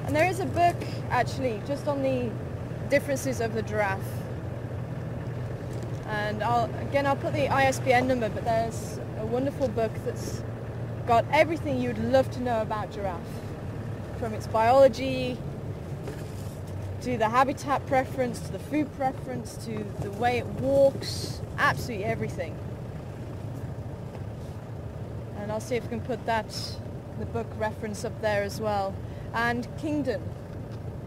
And there is a book actually just on the differences of the giraffe. And I'll put the ISBN number, but there's a wonderful book that's got everything you'd love to know about giraffe. From its biology, to the habitat preference, to the food preference, to the way it walks, absolutely everything. And I'll see if I can put the book reference up there as well. And Kingdon.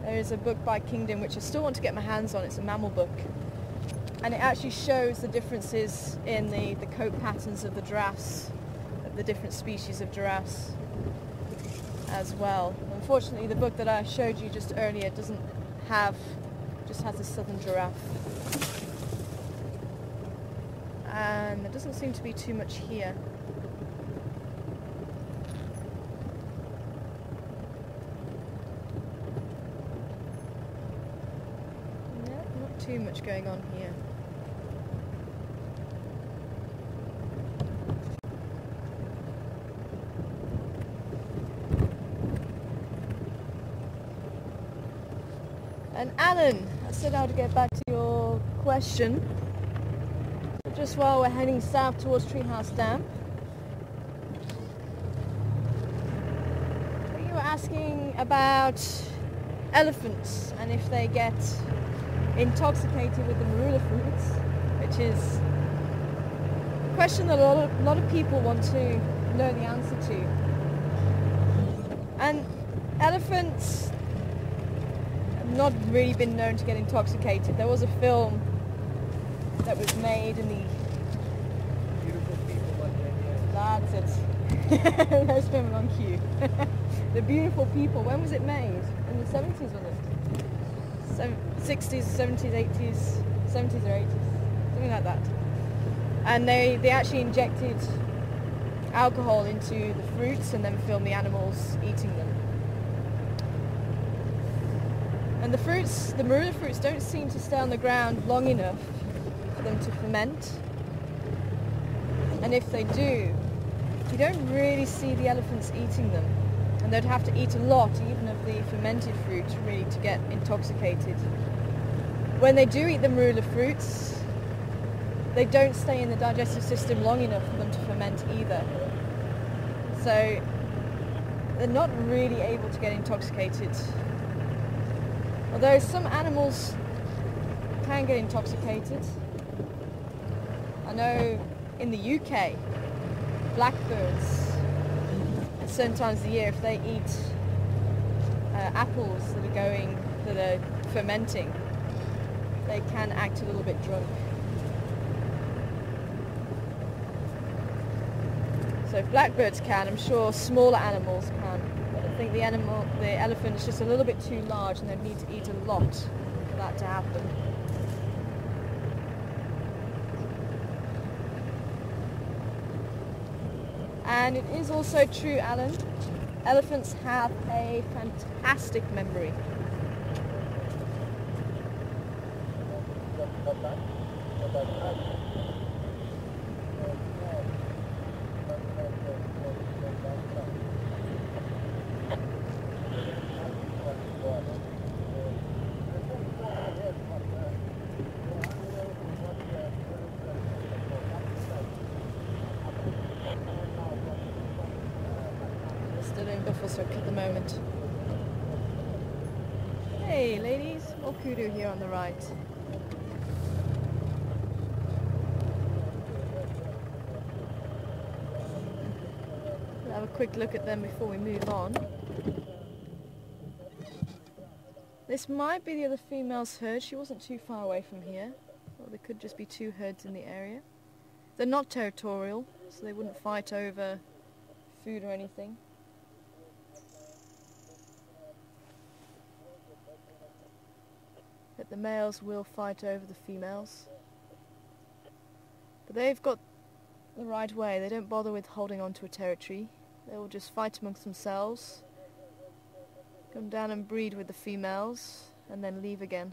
There is a book by Kingdon which I still want to get my hands on. It's a mammal book. And it actually shows the differences in the coat patterns of the giraffes, of the different species of giraffes as well. Unfortunately, the book that I showed you just earlier just has a southern giraffe. And there doesn't seem to be too much here. No, not too much going on here. And Alan, I said I would get back to your question. So just while we're heading south towards Treehouse Dam, you were asking about elephants and if they get intoxicated with the marula fruits, which is a question that a lot of people want to know the answer to. And elephants not really been known to get intoxicated. There was a film that was made in the... Beautiful people like That's it. There's film on cue. The Beautiful People. When was it made? In the 70s, was it? 60s, 70s, 80s, 70s or 80s. Something like that. And they actually injected alcohol into the fruits and then filmed the animals eating them. And the marula fruits don't seem to stay on the ground long enough for them to ferment. And if they do, you don't really see the elephants eating them. And they'd have to eat a lot, even of the fermented fruit, really, to get intoxicated. When they do eat the marula fruits, they don't stay in the digestive system long enough for them to ferment either. So they're not really able to get intoxicated. Although some animals can get intoxicated. I know in the UK, blackbirds, at certain times of the year, if they eat apples that are fermenting, they can act a little bit drunk. So if blackbirds can, I'm sure smaller animals can. But I think the elephant is just a little bit too large and they'd need to eat a lot for that to happen. And it is also true, Alan, elephants have a fantastic memory. doing buffelshoek at the moment. Hey ladies, more kudu here on the right. We'll have a quick look at them before we move on. This might be the other female's herd. She wasn't too far away from here. Or there could just be two herds in the area. They're not territorial, so they wouldn't fight over food or anything. But the males will fight over the females. But they've got the right way. They don't bother with holding on to a territory. They will just fight amongst themselves, come down and breed with the females, and then leave again.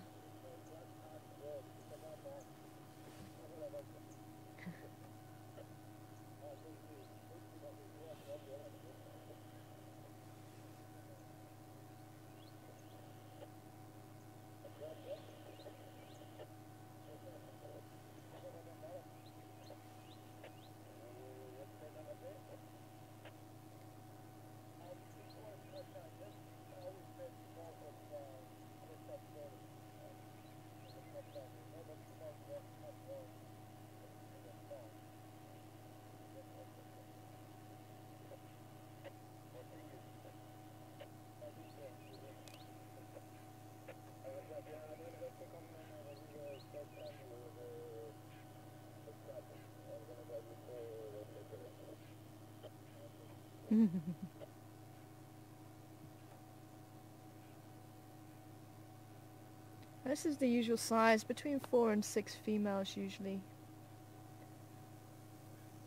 This is the usual size, between 4 and 6 females usually.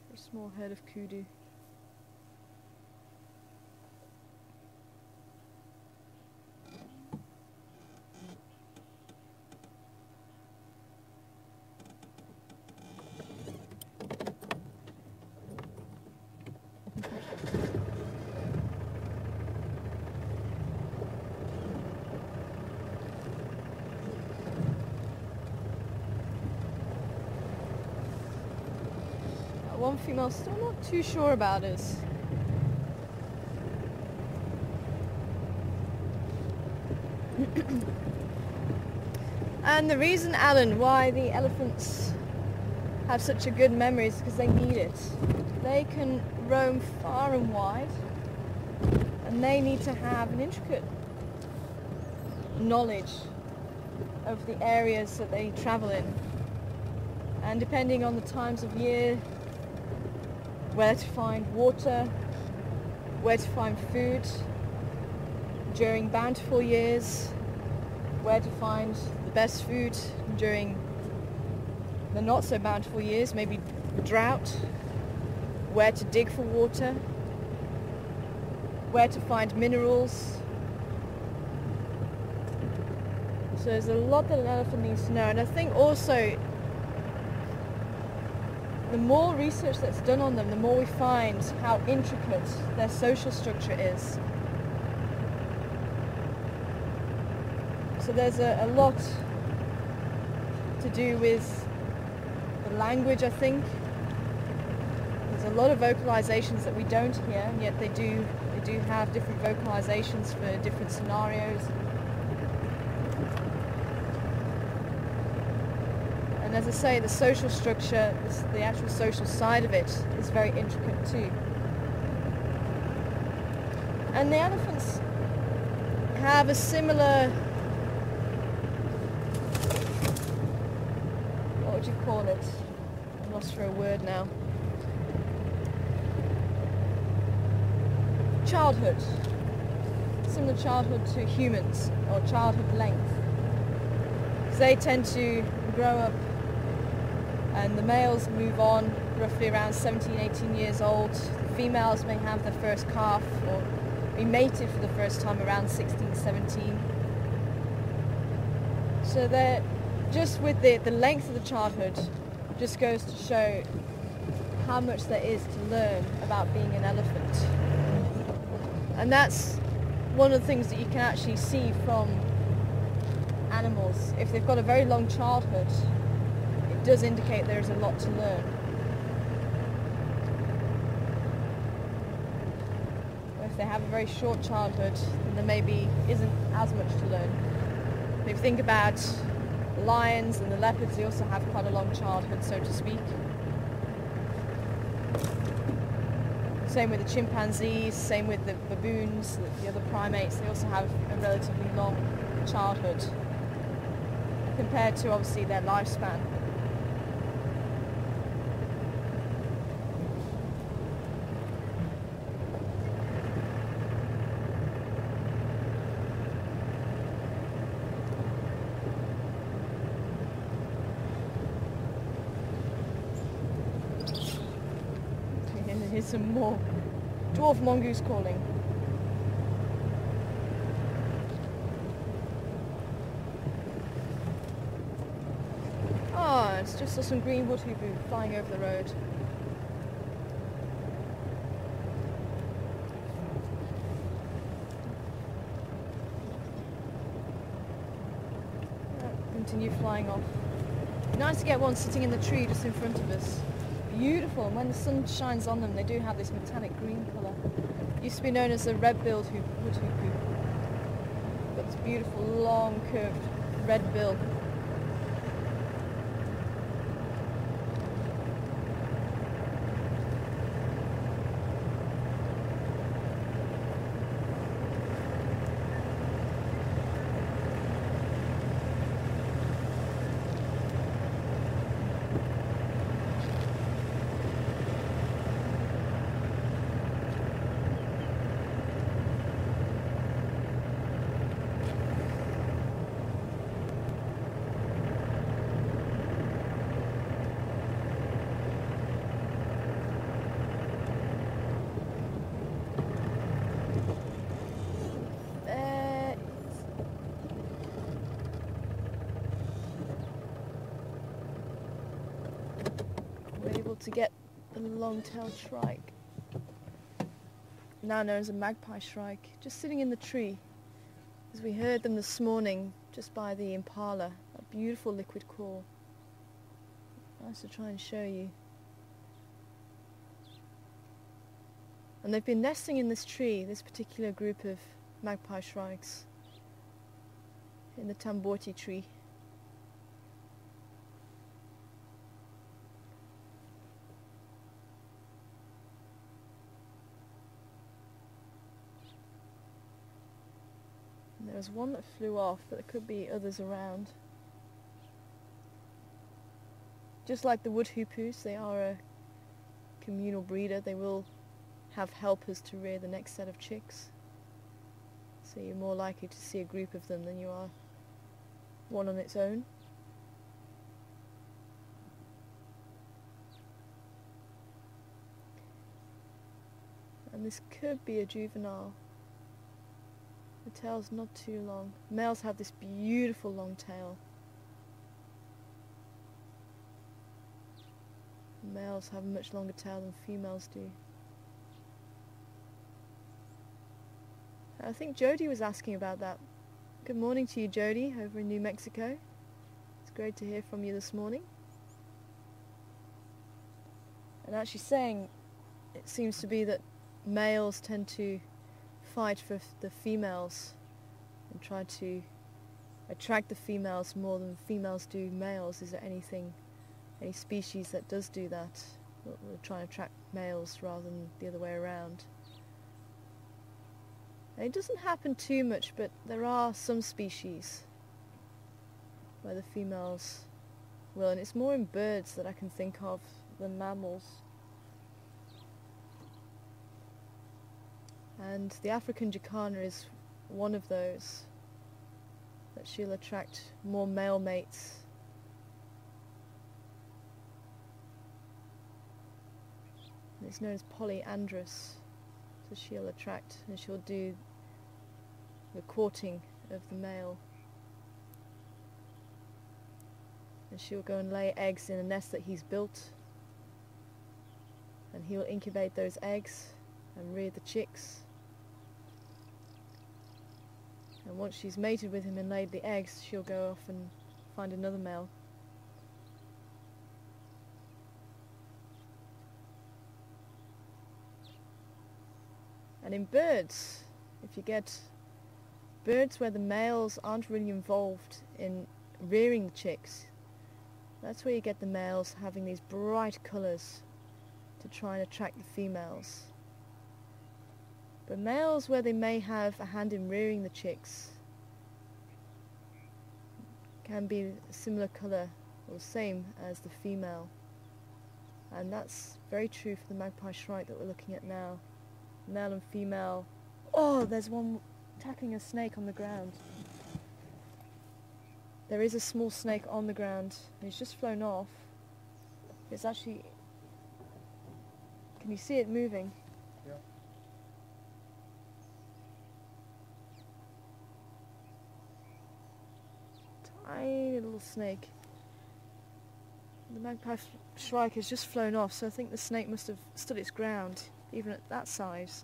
For a small herd of kudu. One female still not too sure about us. And the reason, Alan, why the elephants have such a good memory is because they need it. They can roam far and wide, and they need to have an intricate knowledge of the areas that they travel in. And depending on the times of year, where to find water, where to find food during bountiful years, where to find the best food during the not so bountiful years, maybe drought, where to dig for water, where to find minerals. So there's a lot that an elephant needs to know, and I think also the more research that's done on them, the more we find how intricate their social structure is. So there's a lot to do with the language, I think. There's a lot of vocalizations that we don't hear, and yet they do have different vocalizations for different scenarios. And as I say, the social structure, the actual social side of it, is very intricate too. And the elephants have a similar, what would you call it? I'm lost for a word now. Childhood. Similar childhood to humans, or childhood length. Because they tend to grow up, and the males move on roughly around 17, 18 years old. The females may have their first calf or be mated for the first time around 16, 17. So they're just with the length of the childhood just goes to show how much there is to learn about being an elephant. And that's one of the things that you can actually see from animals. If they've got a very long childhood, it does indicate there is a lot to learn. Where they have a very short childhood, then there maybe isn't as much to learn. If you think about the lions and the leopards, they also have quite a long childhood, so to speak. Same with the chimpanzees, same with the baboons, the other primates, they also have a relatively long childhood compared to obviously their lifespan. Here's some more dwarf mongoose calling. Ah, it's just some green wood hoopoo flying over the road. Continue flying off. Nice to get one sitting in the tree just in front of us. Beautiful, and when the sun shines on them they do have this metallic green colour. Used to be known as the red-billed wood hoopoo. Got this beautiful long curved red bill. To get the long-tailed shrike, now known as a magpie shrike, just sitting in the tree, as we heard them this morning just by the impala, a beautiful liquid call. Nice to try and show you. And they've been nesting in this tree, this particular group of magpie shrikes, in the Tamborti tree. There was one that flew off, but there could be others around. Just like the wood hoopoos, they are a communal breeder. They will have helpers to rear the next set of chicks. So you're more likely to see a group of them than you are one on its own. And this could be a juvenile. The tail's not too long. Males have this beautiful long tail. Males have a much longer tail than females do. I think Jody was asking about that. Good morning to you, Jody, over in New Mexico. It's great to hear from you this morning. And actually saying it seems to be that males tend to fight for the females and try to attract the females more than females do males. Is there any species that does do that? We're trying to attract males rather than the other way around. And it doesn't happen too much, but there are some species where the females will, and it's more in birds that I can think of than mammals. And the African jacana is one of those, that she'll attract more male mates. And it's known as polyandrous, so she'll attract and she'll do the courting of the male. And she'll go and lay eggs in a nest that he's built, and he'll incubate those eggs and rear the chicks. And once she's mated with him and laid the eggs, she'll go off and find another male. And in birds, if you get birds where the males aren't really involved in rearing the chicks, that's where you get the males having these bright colours to try and attract the females. But males where they may have a hand in rearing the chicks can be a similar colour or the same as the female. And that's very true for the magpie shrike that we're looking at now. Male and female. Oh, there's one tackling a snake on the ground. There is a small snake on the ground. He's just flown off. It's actually... Can you see it moving? Yeah. Tiny little snake. The magpie shrike has just flown off, so I think the snake must have stood its ground, even at that size.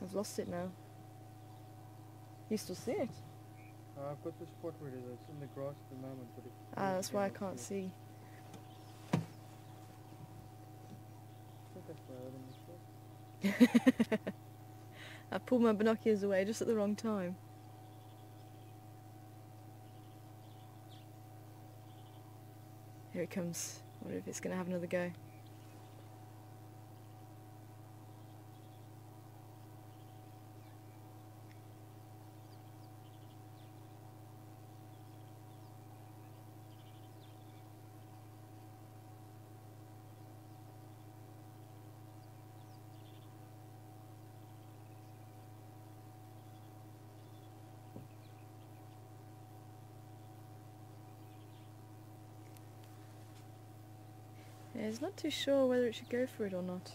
I've lost it now. You still see it? I've got the spot where it is. It's in the grass at the moment, but That's why I can't see. I think that's where I had it. I pulled my binoculars away just at the wrong time. Here it comes. I wonder if it's going to have another go. Yeah, it's not too sure whether it should go for it or not.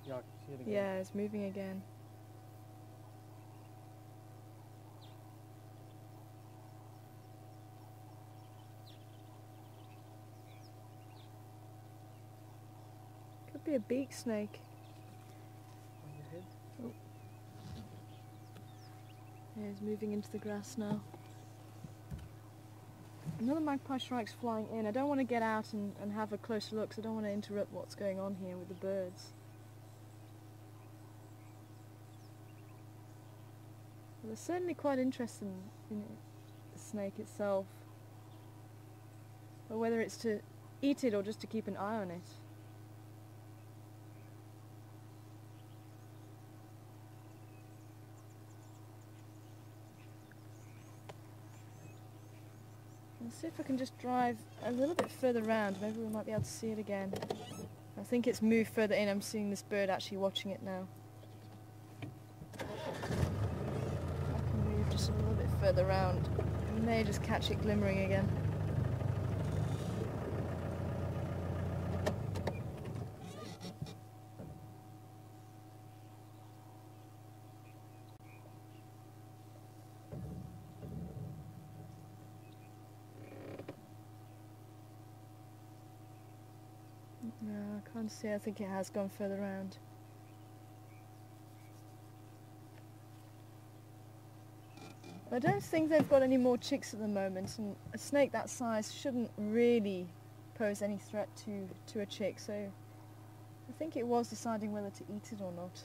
Yeah, I can see it again. Yeah, it's moving again. Could be a beak snake. On your head? Yeah, it's moving into the grass now. Another magpie shrike's flying in. I don't want to get out and have a closer look, because I don't want to interrupt what's going on here with the birds. Well, they're certainly quite interested in the snake itself. But whether it's to eat it or just to keep an eye on it. Let's see if I can just drive a little bit further round. Maybe we might be able to see it again. I think it's moved further in. I'm seeing this bird actually watching it now. I can move just a little bit further round. I may just catch it glimmering again. No, I can't see. I think it has gone further round. I don't think they've got any more chicks at the moment, and a snake that size shouldn't really pose any threat to a chick, so I think it was deciding whether to eat it or not.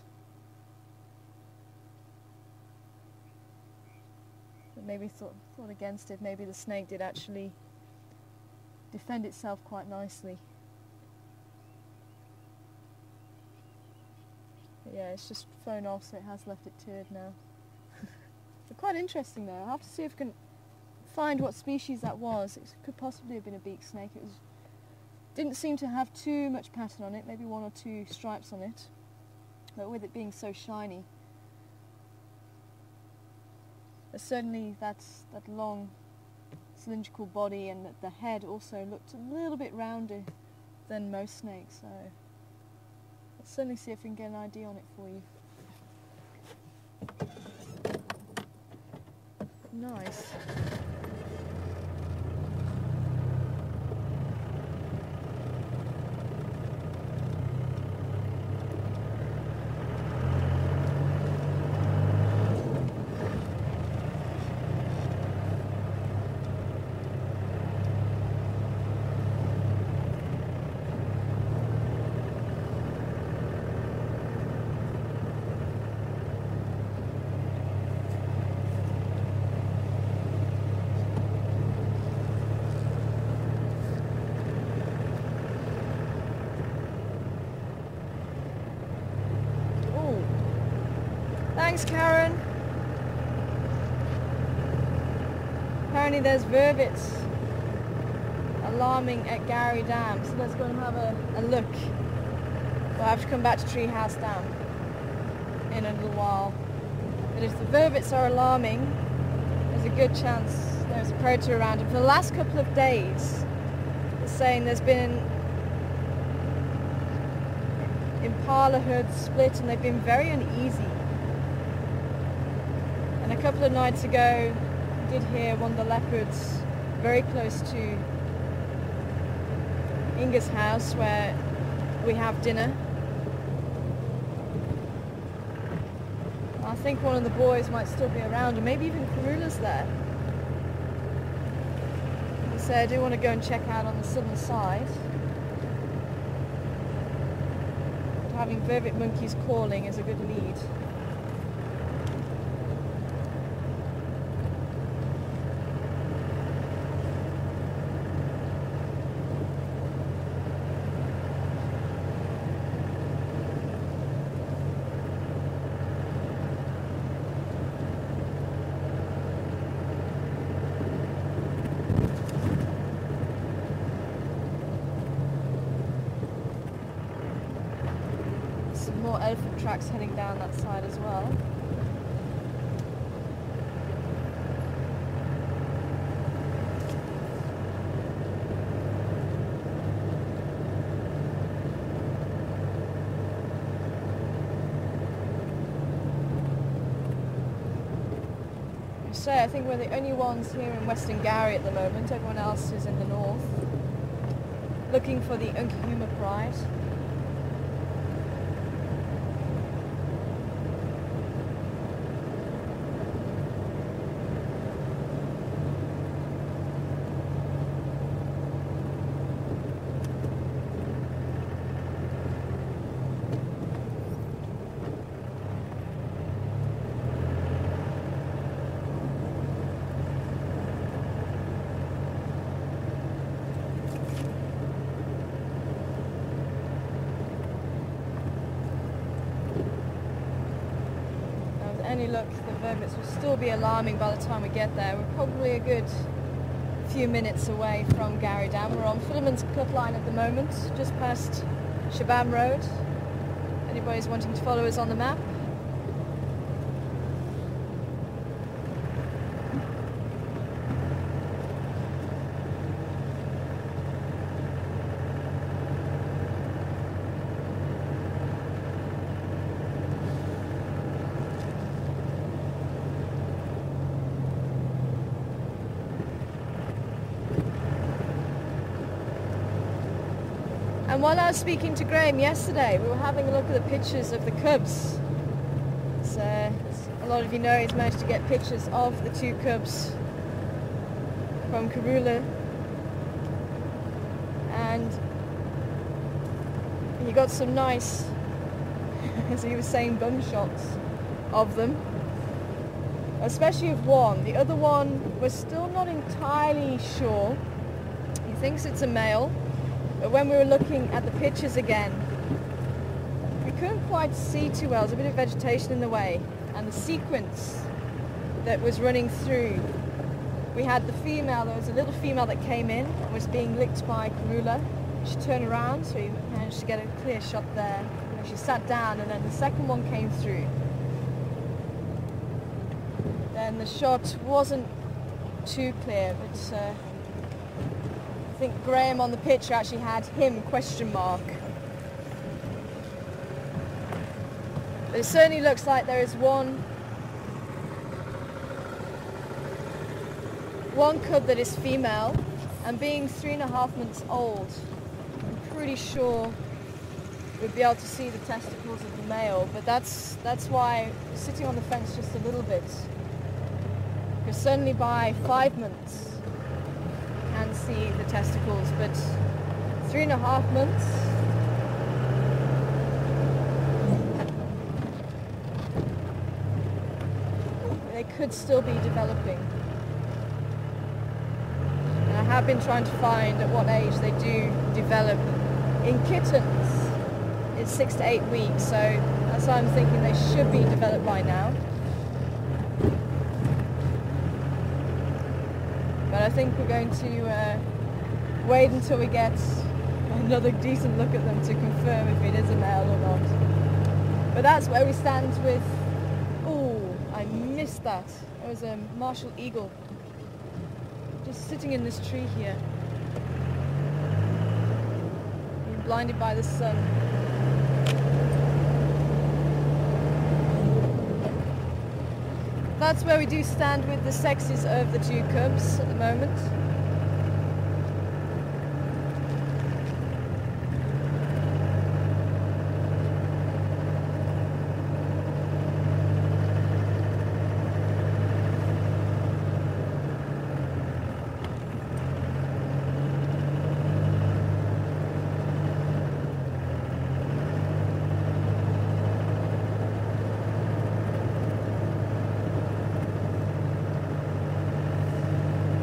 But maybe thought against it. Maybe the snake did actually defend itself quite nicely. But yeah, it's just flown off, so it has left it to it now. But quite interesting though. I'll have to see if I can find what species that was. It could possibly have been a beak snake. It didn't seem to have too much pattern on it, maybe one or two stripes on it. But with it being so shiny, but certainly that long cylindrical body and the head also looked a little bit rounder than most snakes. So let's certainly see if we can get an idea on it for you. Nice. Thanks, Karen. Apparently there's vervets alarming at Gowrie Dam, so let's go and have a look. We'll have to come back to Treehouse Dam in a little while. But if the vervets are alarming, there's a good chance there's a predator around. And for the last couple of days, they're saying there's been impala herds split and they've been very uneasy. And a couple of nights ago, I did hear one of the leopards very close to Inga's house where we have dinner. I think one of the boys might still be around, and maybe even Karula's there. So I do want to go and check out on the southern side. But having vervet monkeys calling is a good lead. More elephant tracks heading down that side as well. So I think we're the only ones here in Western Gowrie at the moment. Everyone else is in the north, looking for the Unkahuma pride. Any luck, the vervets will still be alarming by the time we get there. We're probably a good few minutes away from Gowrie Dam. We're on Philemon's Cut Line at the moment, just past Shabam Road. Anybody's wanting to follow us on the map? And while I was speaking to Graham yesterday, we were having a look at the pictures of the cubs. So, as a lot of you know, he's managed to get pictures of the two cubs from Karula. And he got some nice, as he was saying, bum shots of them. Especially of one. The other one, we're still not entirely sure. He thinks it's a male. But when we were looking at the pictures again, we couldn't quite see too well. There's a bit of vegetation in the way. And the sequence that was running through, we had the female, there was a little female that came in and was being licked by Karula. She turned around, so we managed to get a clear shot there. And she sat down, and then the second one came through. Then the shot wasn't too clear, but I think Graham on the picture actually had him question mark. But it certainly looks like there is one cub that is female, and being 3.5 months old, I'm pretty sure we'd be able to see the testicles of the male. But that's why we're sitting on the fence just a little bit, because certainly by 5 months can see the testicles, but 3.5 months, they could still be developing. And I have been trying to find at what age they do develop. In kittens, is 6 to 8 weeks, so that's why I'm thinking they should be developed by now. But I think we're going to wait until we get another decent look at them to confirm if it is a male or not. But that's where we stand with... Oh, I missed that. There was a Marshall Eagle just sitting in this tree here, being blinded by the sun. That's where we do stand with the sexes of the two cubs at the moment.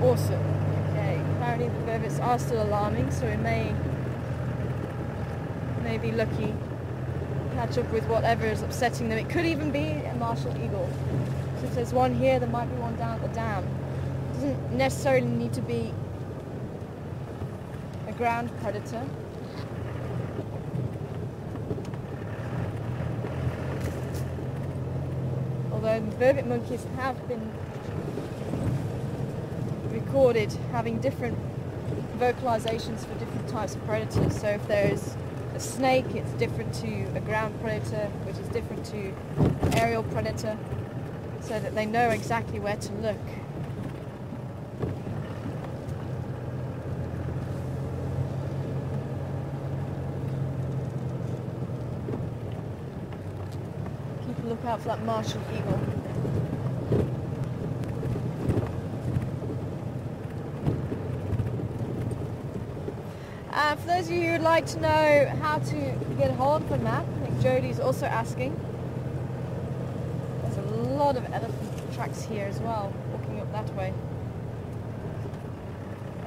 Awesome. Okay, apparently the vervets are still alarming, so we may be lucky to catch up with whatever is upsetting them. It could even be a Marshall Eagle. So if there's one here, there might be one down at the dam. It doesn't necessarily need to be a ground predator. Although the vervet monkeys have been recorded having different vocalizations for different types of predators. So if there's a snake, it's different to a ground predator, which is different to an aerial predator, so that they know exactly where to look. Keep a lookout for that Marshall Eagle. For those of you who would like to know how to get a hold of a map, I think Jodie's also asking. There's a lot of elephant tracks here as well, walking up that way.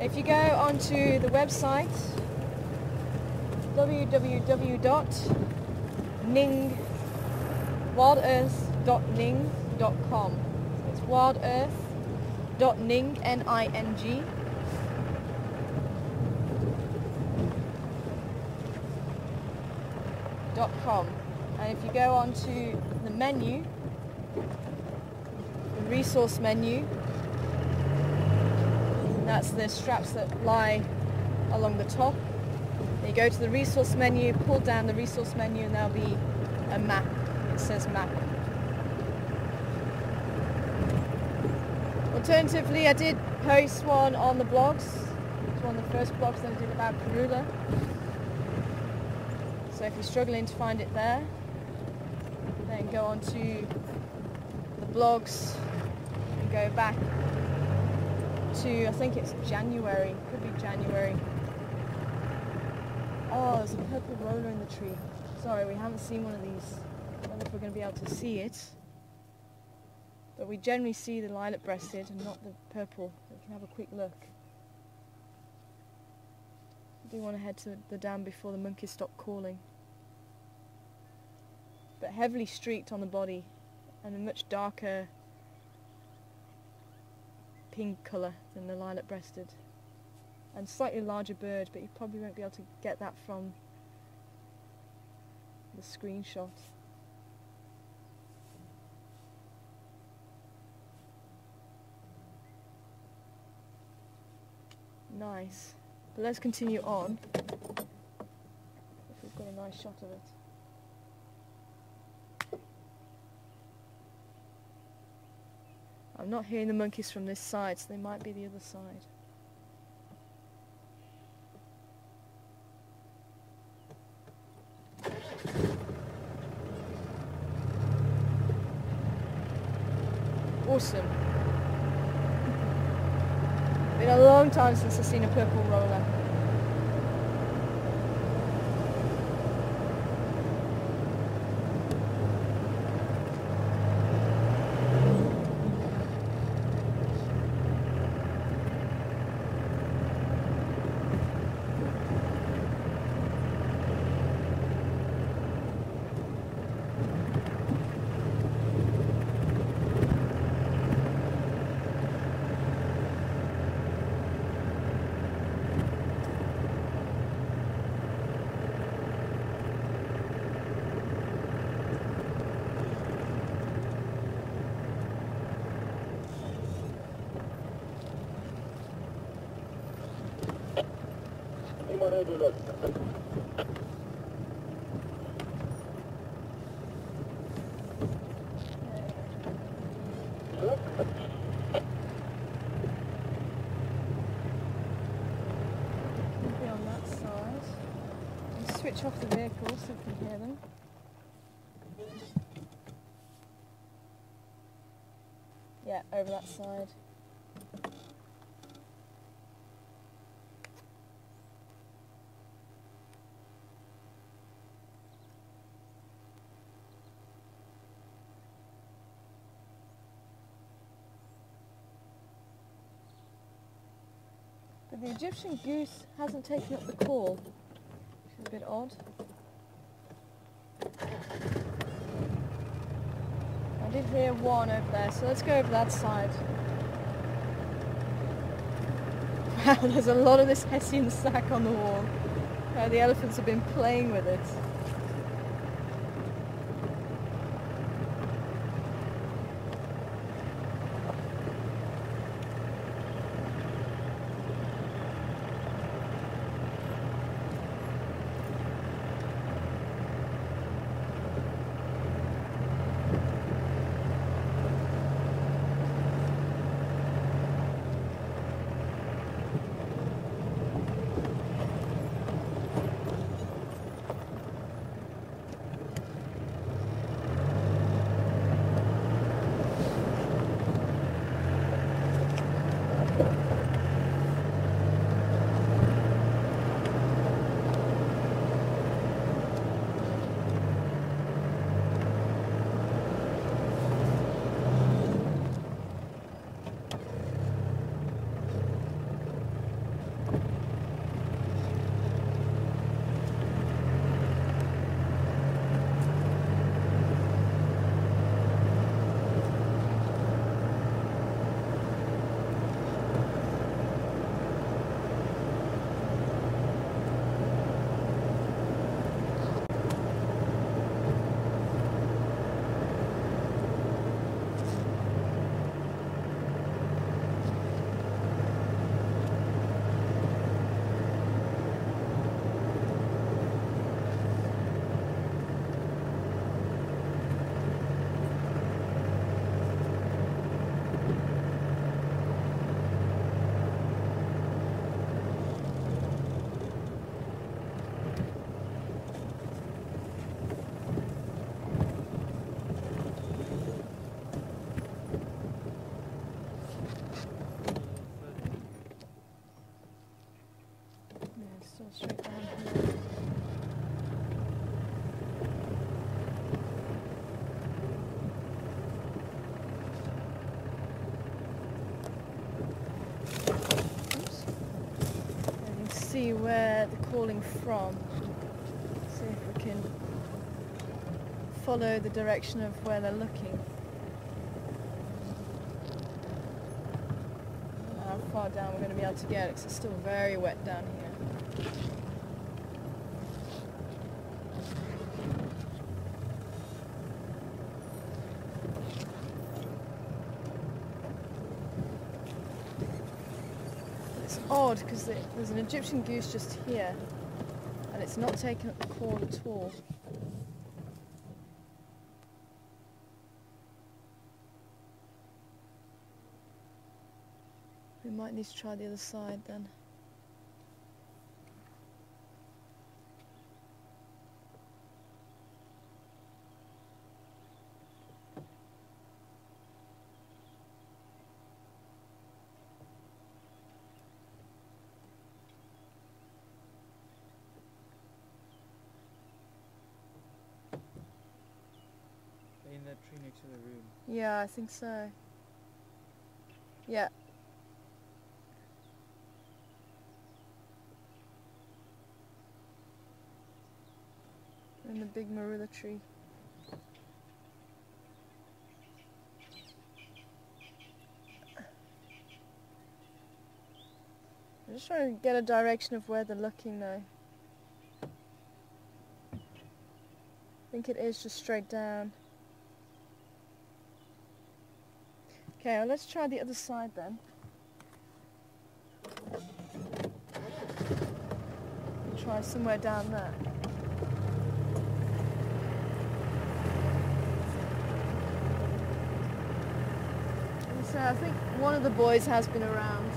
If you go onto the website wildearth.ning.com, so it's wildearth.ning, N-I-N-G. .com. And if you go onto the menu, the resource menu, that's the straps that lie along the top. Then you go to the resource menu, pull down the resource menu, and there'll be a map. It says map. Alternatively, I did post one on the blogs. It's one of the first blogs that I did about Karula. So if you're struggling to find it there, then go on to the blogs and go back to, I think it's January, could be January. Oh, there's a purple roller in the tree. Sorry, we haven't seen one of these. I don't know if we're going to be able to see it. But we generally see the lilac-breasted and not the purple. We can have a quick look. I do want to head to the dam before the monkeys stop calling. But heavily streaked on the body and a much darker pink colour than the lilac-breasted. And slightly larger bird, but you probably won't be able to get that from the screenshot. Nice. But let's continue on, if we've got a nice shot of it. I'm not hearing the monkeys from this side, so they might be the other side. Awesome. Been a long time since I've seen a purple roller. Nebulous. Maybe on that side. And switch off the vehicle so we can hear them. Yeah, over that side. But the Egyptian goose hasn't taken up the call, which is a bit odd. I did hear one over there, so let's go over that side. Wow, there's a lot of this Hessian sack on the wall. The elephants have been playing with it. Straight down here. Oops. You can see where they're calling from. See if we can follow the direction of where they're looking. How far down we're going to be able to get, because it's still very wet down here. It's odd because there's an Egyptian goose just here and it's not taking up the call at all. We might need to try the other side then. In that tree next to the room. Yeah, I think so. Yeah. In the big marula tree. I'm just trying to get a direction of where they're looking though. I think it is just straight down. Okay, well, let's try the other side then. try somewhere down there. So I think one of the boys has been around.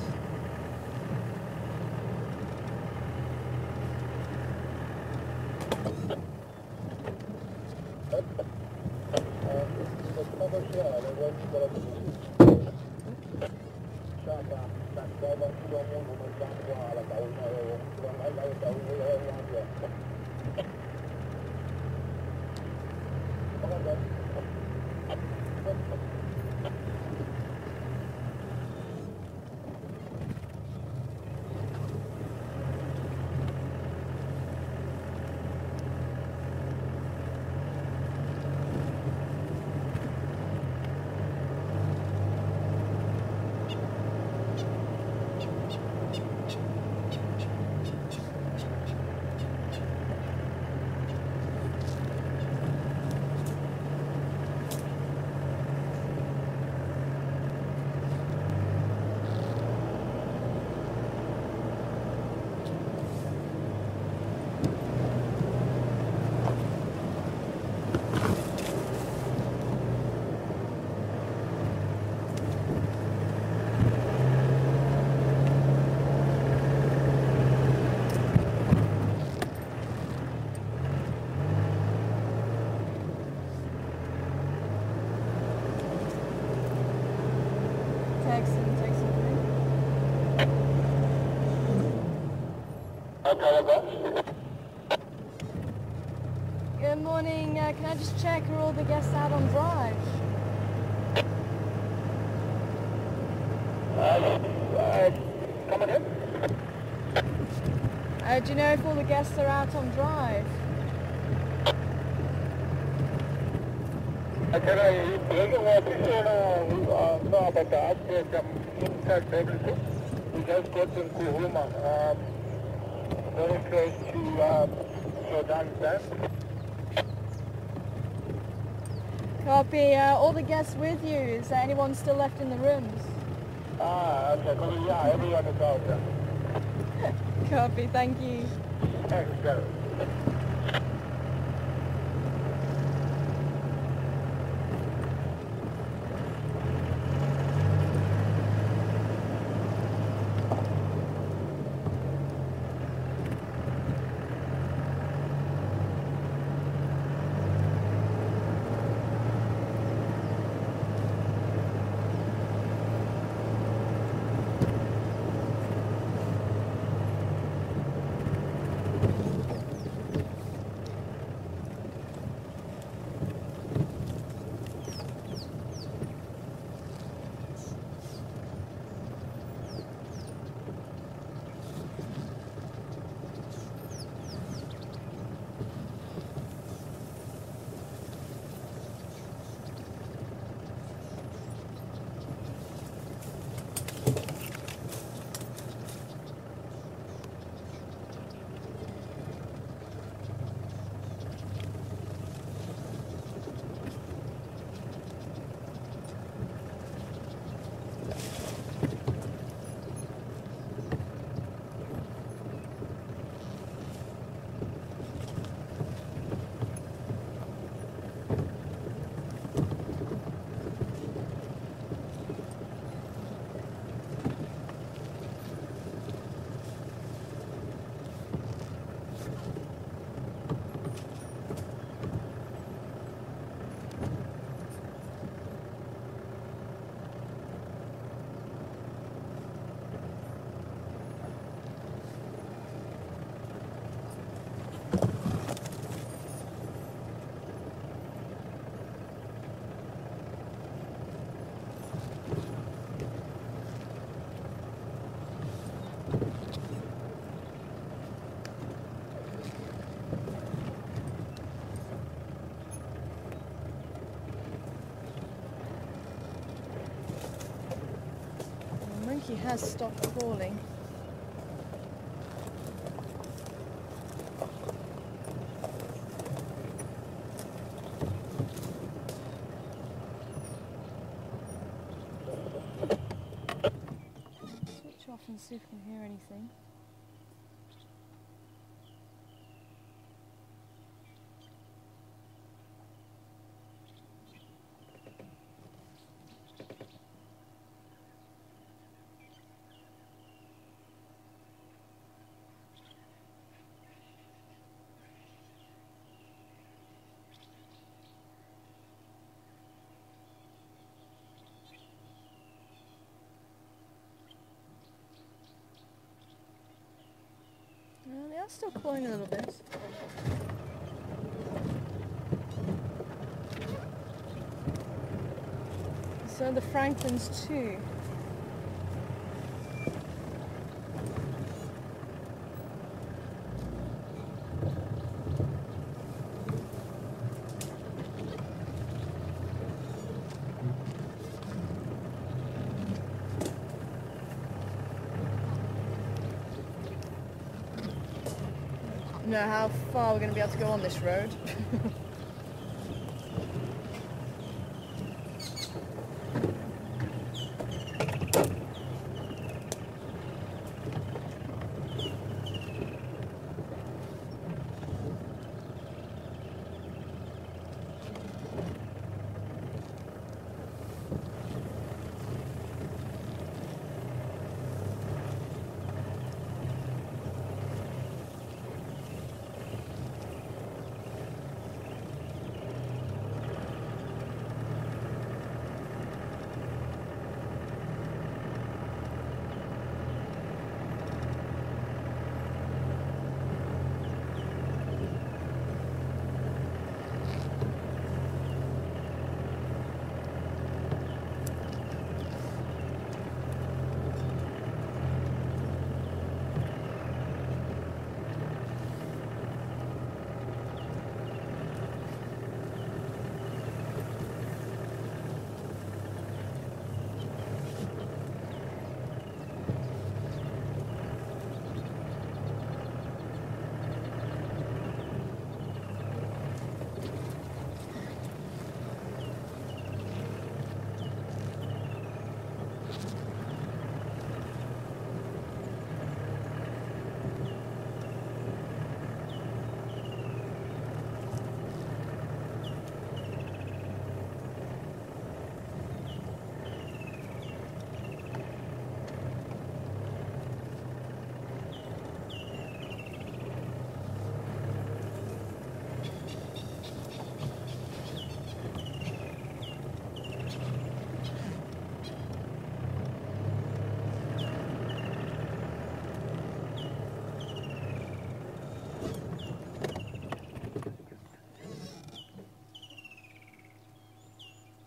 Good morning. Can I just check, are all the guests out on drive? Come again? Do you know if all the guests are out on drive? No, but the update inside everything. We just got into Kuhuma, very close to Jordan Dam. Copy. All the guests with you. Is there anyone still left in the rooms? Okay, so yeah, everyone is out there. Copy. Thank you. Thanks, Gary. He has stopped crawling. Switch off and see if we can hear anything. Yeah, still clawing a little bit. So the Franklins too. Know how far we're going to be able to go on this road.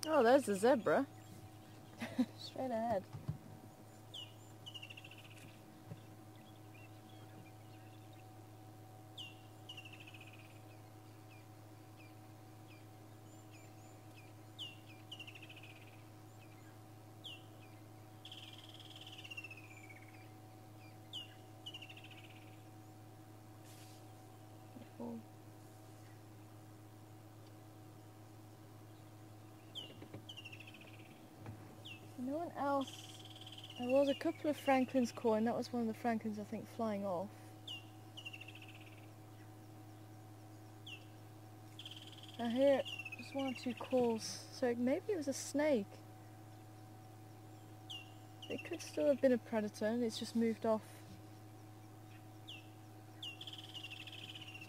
Oh, there's the zebra. Straight ahead. Cool. No one else. There was a couple of Franklin's calling. That was one of the Franklins, I think, flying off. I hear just one or two calls. So maybe it was a snake. It could still have been a predator and it's just moved off.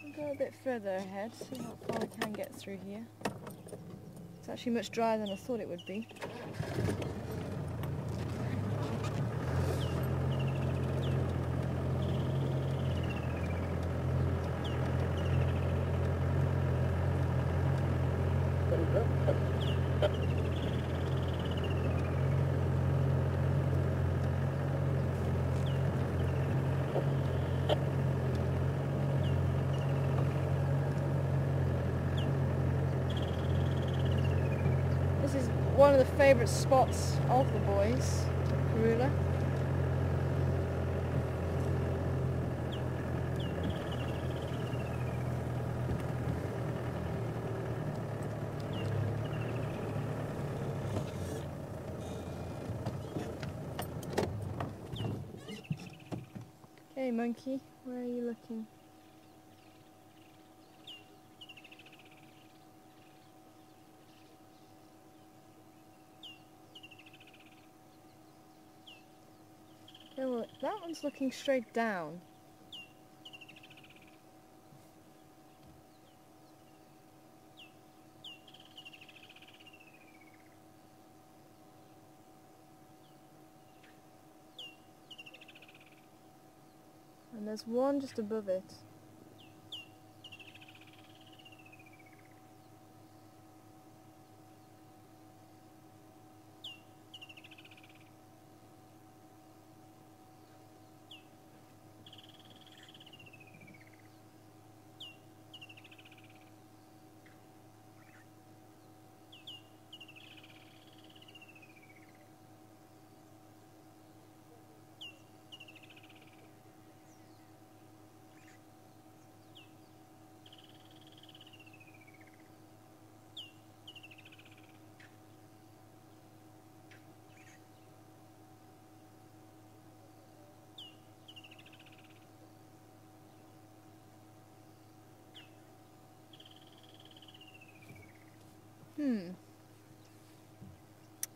I'll go a bit further ahead, see how far we can get through here. It's actually much drier than I thought it would be. This is one of the favourite spots of the boys, Karula. Okay, monkey, where are you looking? Okay, well, that one's looking straight down. And And there's one just above it.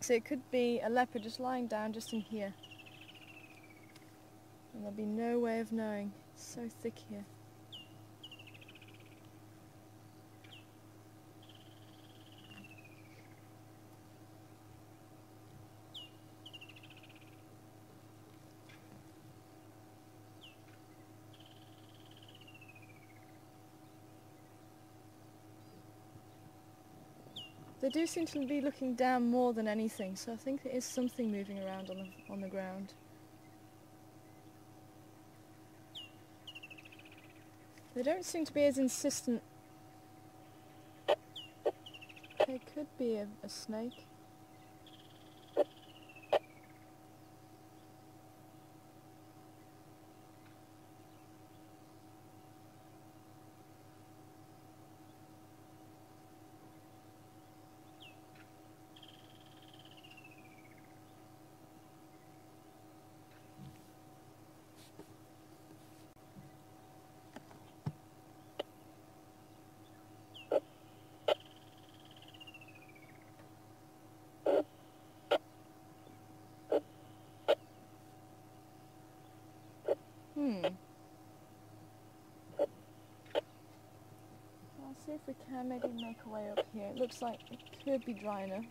So it could be a leopard just lying down just in here. And there'll be no way of knowing. It's so thick here. They do seem to be looking down more than anything, so I think there is something moving around on the ground. They don't seem to be as insistent. They could be a snake. I'll see if we can maybe make our way up here. It looks like it could be dry enough.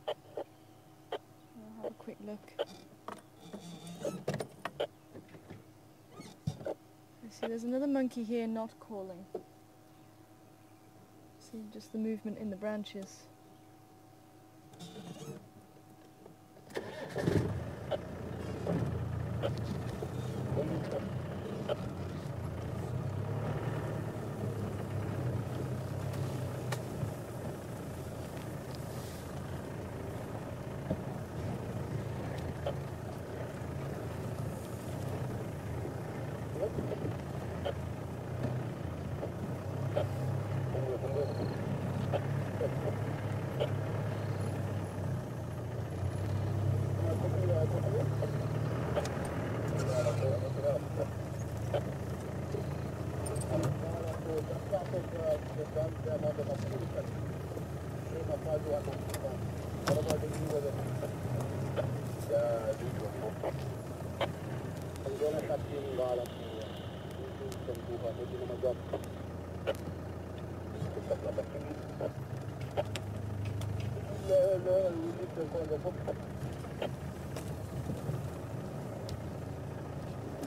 I'll have a quick look. I see there's another monkey here not calling. See just the movement in the branches.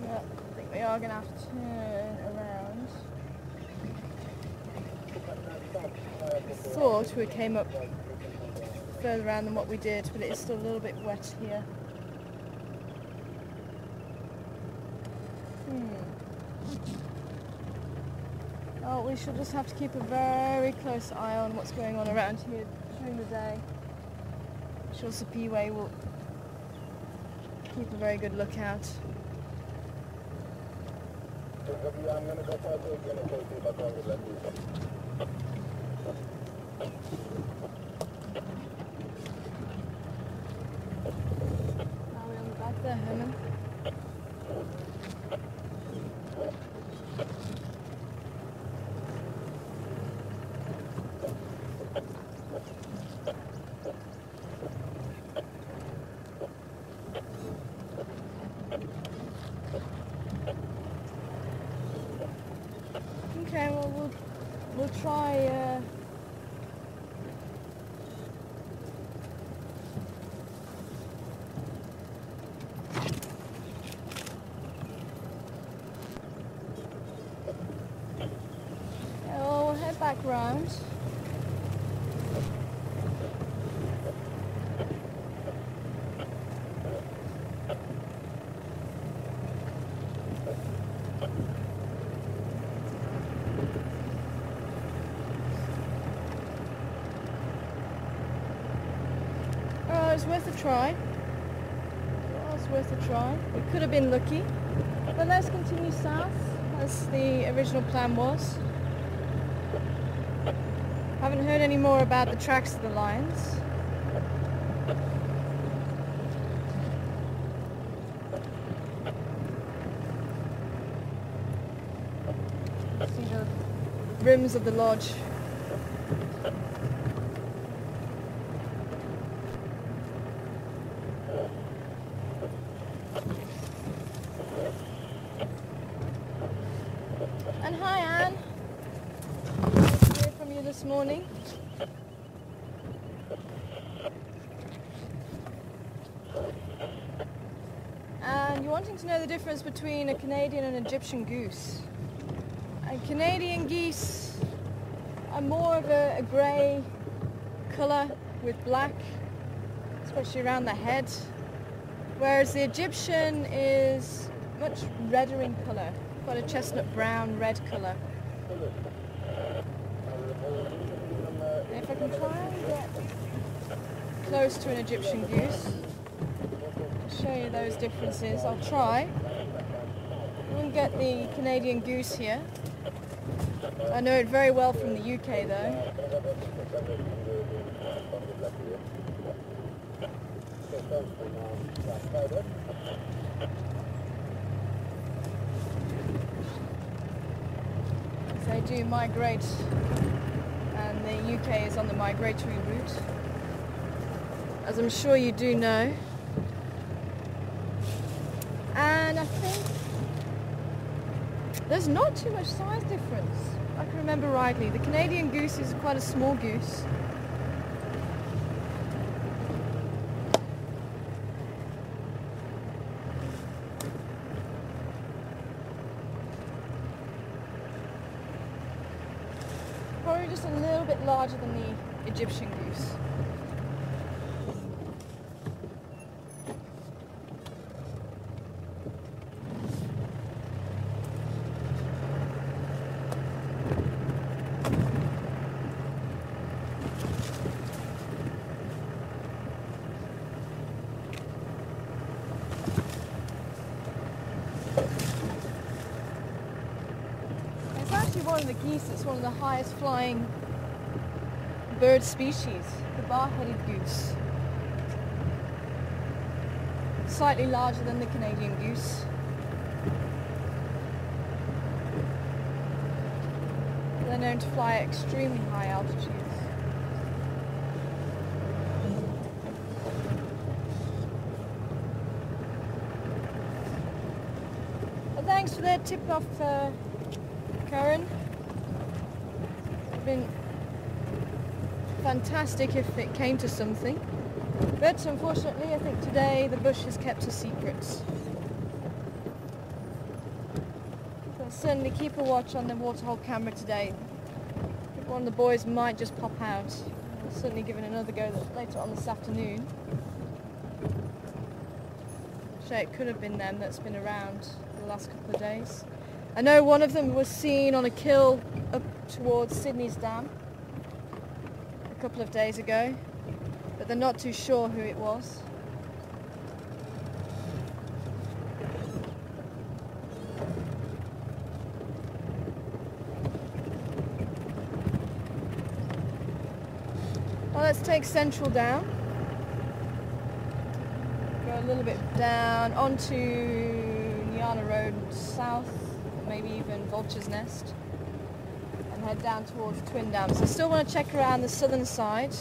Yeah, I think we are going to have to turn around. I thought we came up further around than what we did, but it is still a little bit wet here. Oh, we should just have to keep a very close eye on what's going on around here during the day. I'm sure Sipiwe will keep a very good lookout. Are we on the back there, Herman? Okay, well we'll try back round. Oh, it was worth a try. It was worth a try. We could have been lucky. But let's continue south, as the original plan was. Haven't heard any more about the tracks of the lions. See the rims of the lodge. And hi, Anne. Nice to hear from you this morning. And you're wanting to know the difference between a Canadian and Egyptian goose. And Canadian geese are more of a grey colour with black, especially around the head, whereas the Egyptian is much redder in colour. Got a chestnut brown red colour. And if I can try and get close to an Egyptian goose, I'll show you those differences. I'll try. I wouldn't get the Canadian goose here. I know it very well from the UK though. They do migrate, and the UK is on the migratory route, as I'm sure you do know. And I think there's not too much size difference. If I can remember rightly, the Canadian goose is quite a small goose. Probably just a little bit larger than the Egyptian goose. It's actually one of the geese that's one of the highest flying bird species, the bar-headed goose. Slightly larger than the Canadian goose. They're known to fly at extremely high altitudes. Well, thanks for that tip off, Karen. It's been fantastic if it came to something, but unfortunately I think today the bush has kept a secret. So I'll certainly keep a watch on the waterhole camera today. I think one of the boys might just pop out. I'll certainly give it another go later on this afternoon. So it could have been them that's been around the last couple of days. I know one of them was seen on a kill up towards Sydney's Dam a couple of days ago, but they're not too sure who it was. Well, let's take Central down. Go a little bit down onto Niana Road south, maybe even Vulture's Nest, and head down towards Twin Dams. I still want to check around the southern side.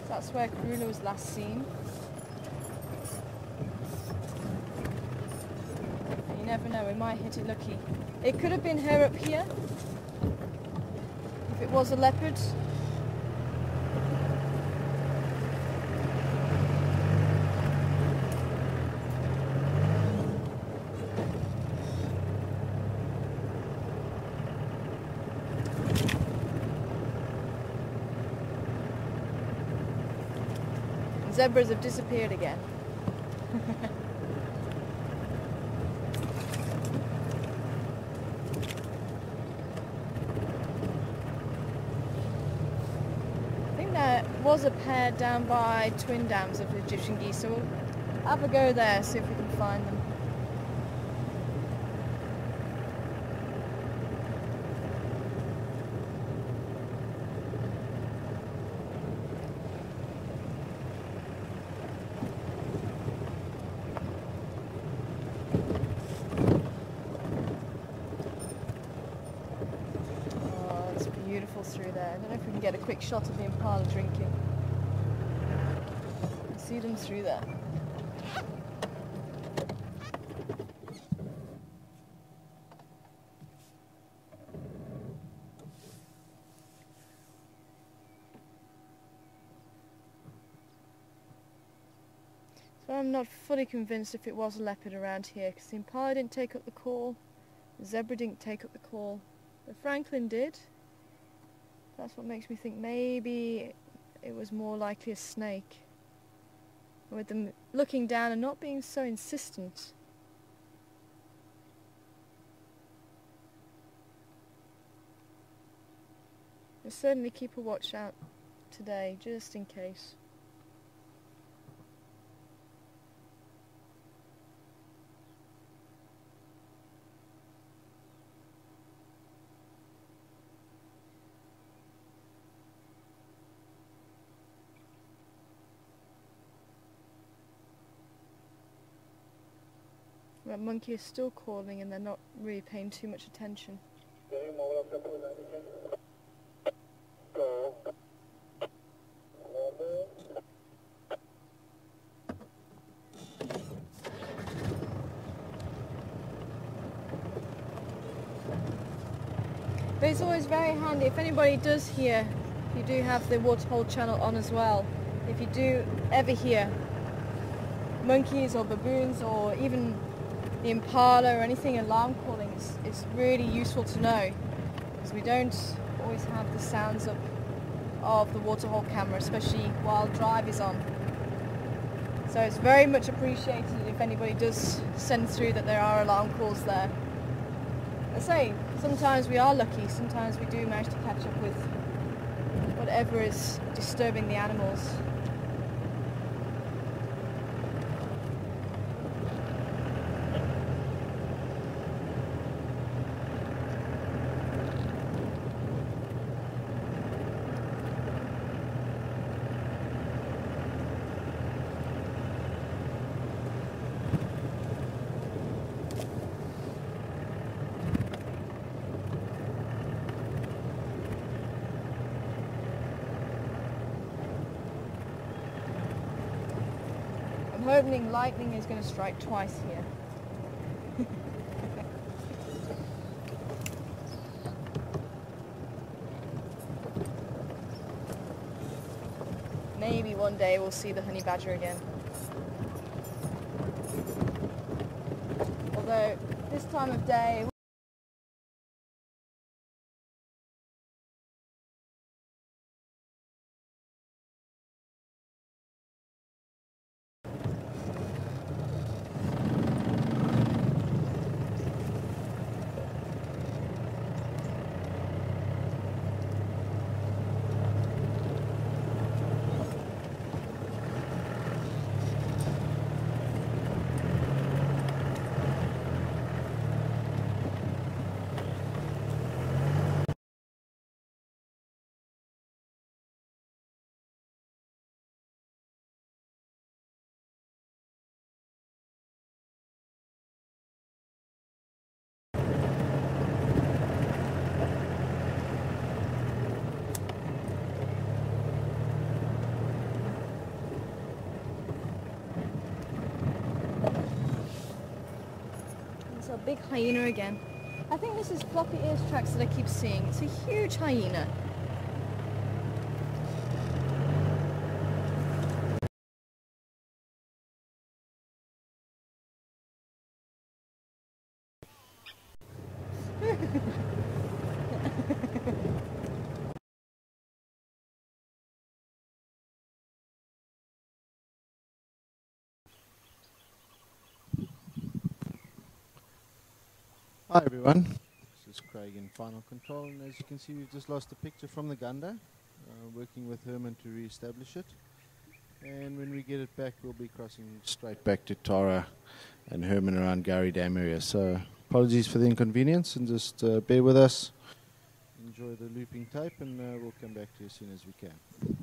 That's where Karula was last seen. And you never know, we might hit it lucky. It could have been her up here, if it was a leopard. zebras have disappeared again. I think there was a pair down by Twin Dams of Egyptian geese, so we'll have a go there, see if we can find them. Beautiful through there. I don't know if we can get a quick shot of the impala drinking. I see them through there. So I'm not fully convinced if it was a leopard around here, because the impala didn't take up the call, the zebra didn't take up the call, but Franklin did. That's what makes me think maybe it was more likely a snake. With them looking down and not being so insistent. We'll certainly keep a watch out today, just in case. That monkey is still calling and they're not really paying too much attention. But it's always very handy if anybody does hear, you do have the waterhole channel on as well. If you do ever hear monkeys or baboons or even the impala or anything alarm calling, it's really useful to know, because we don't always have the sounds of the waterhole camera, especially while drive is on. So it's very much appreciated if anybody does send through that there are alarm calls there. I say, sometimes we are lucky, sometimes we do manage to catch up with whatever is disturbing the animals. I'm hoping lightning is going to strike twice here. Maybe one day we'll see the honey badger again. Although this time of day a big hyena again. I think this is floppy ears tracks that I keep seeing. It's a huge hyena. Hi everyone, this is Craig in Final Control, and as you can see we've just lost a picture from the Gunda, working with Herman to re-establish it, and when we get it back we'll be crossing straight back to Tara and Herman around Gowrie Dam area. So apologies for the inconvenience, and just bear with us, enjoy the looping tape, and we'll come back to you as soon as we can.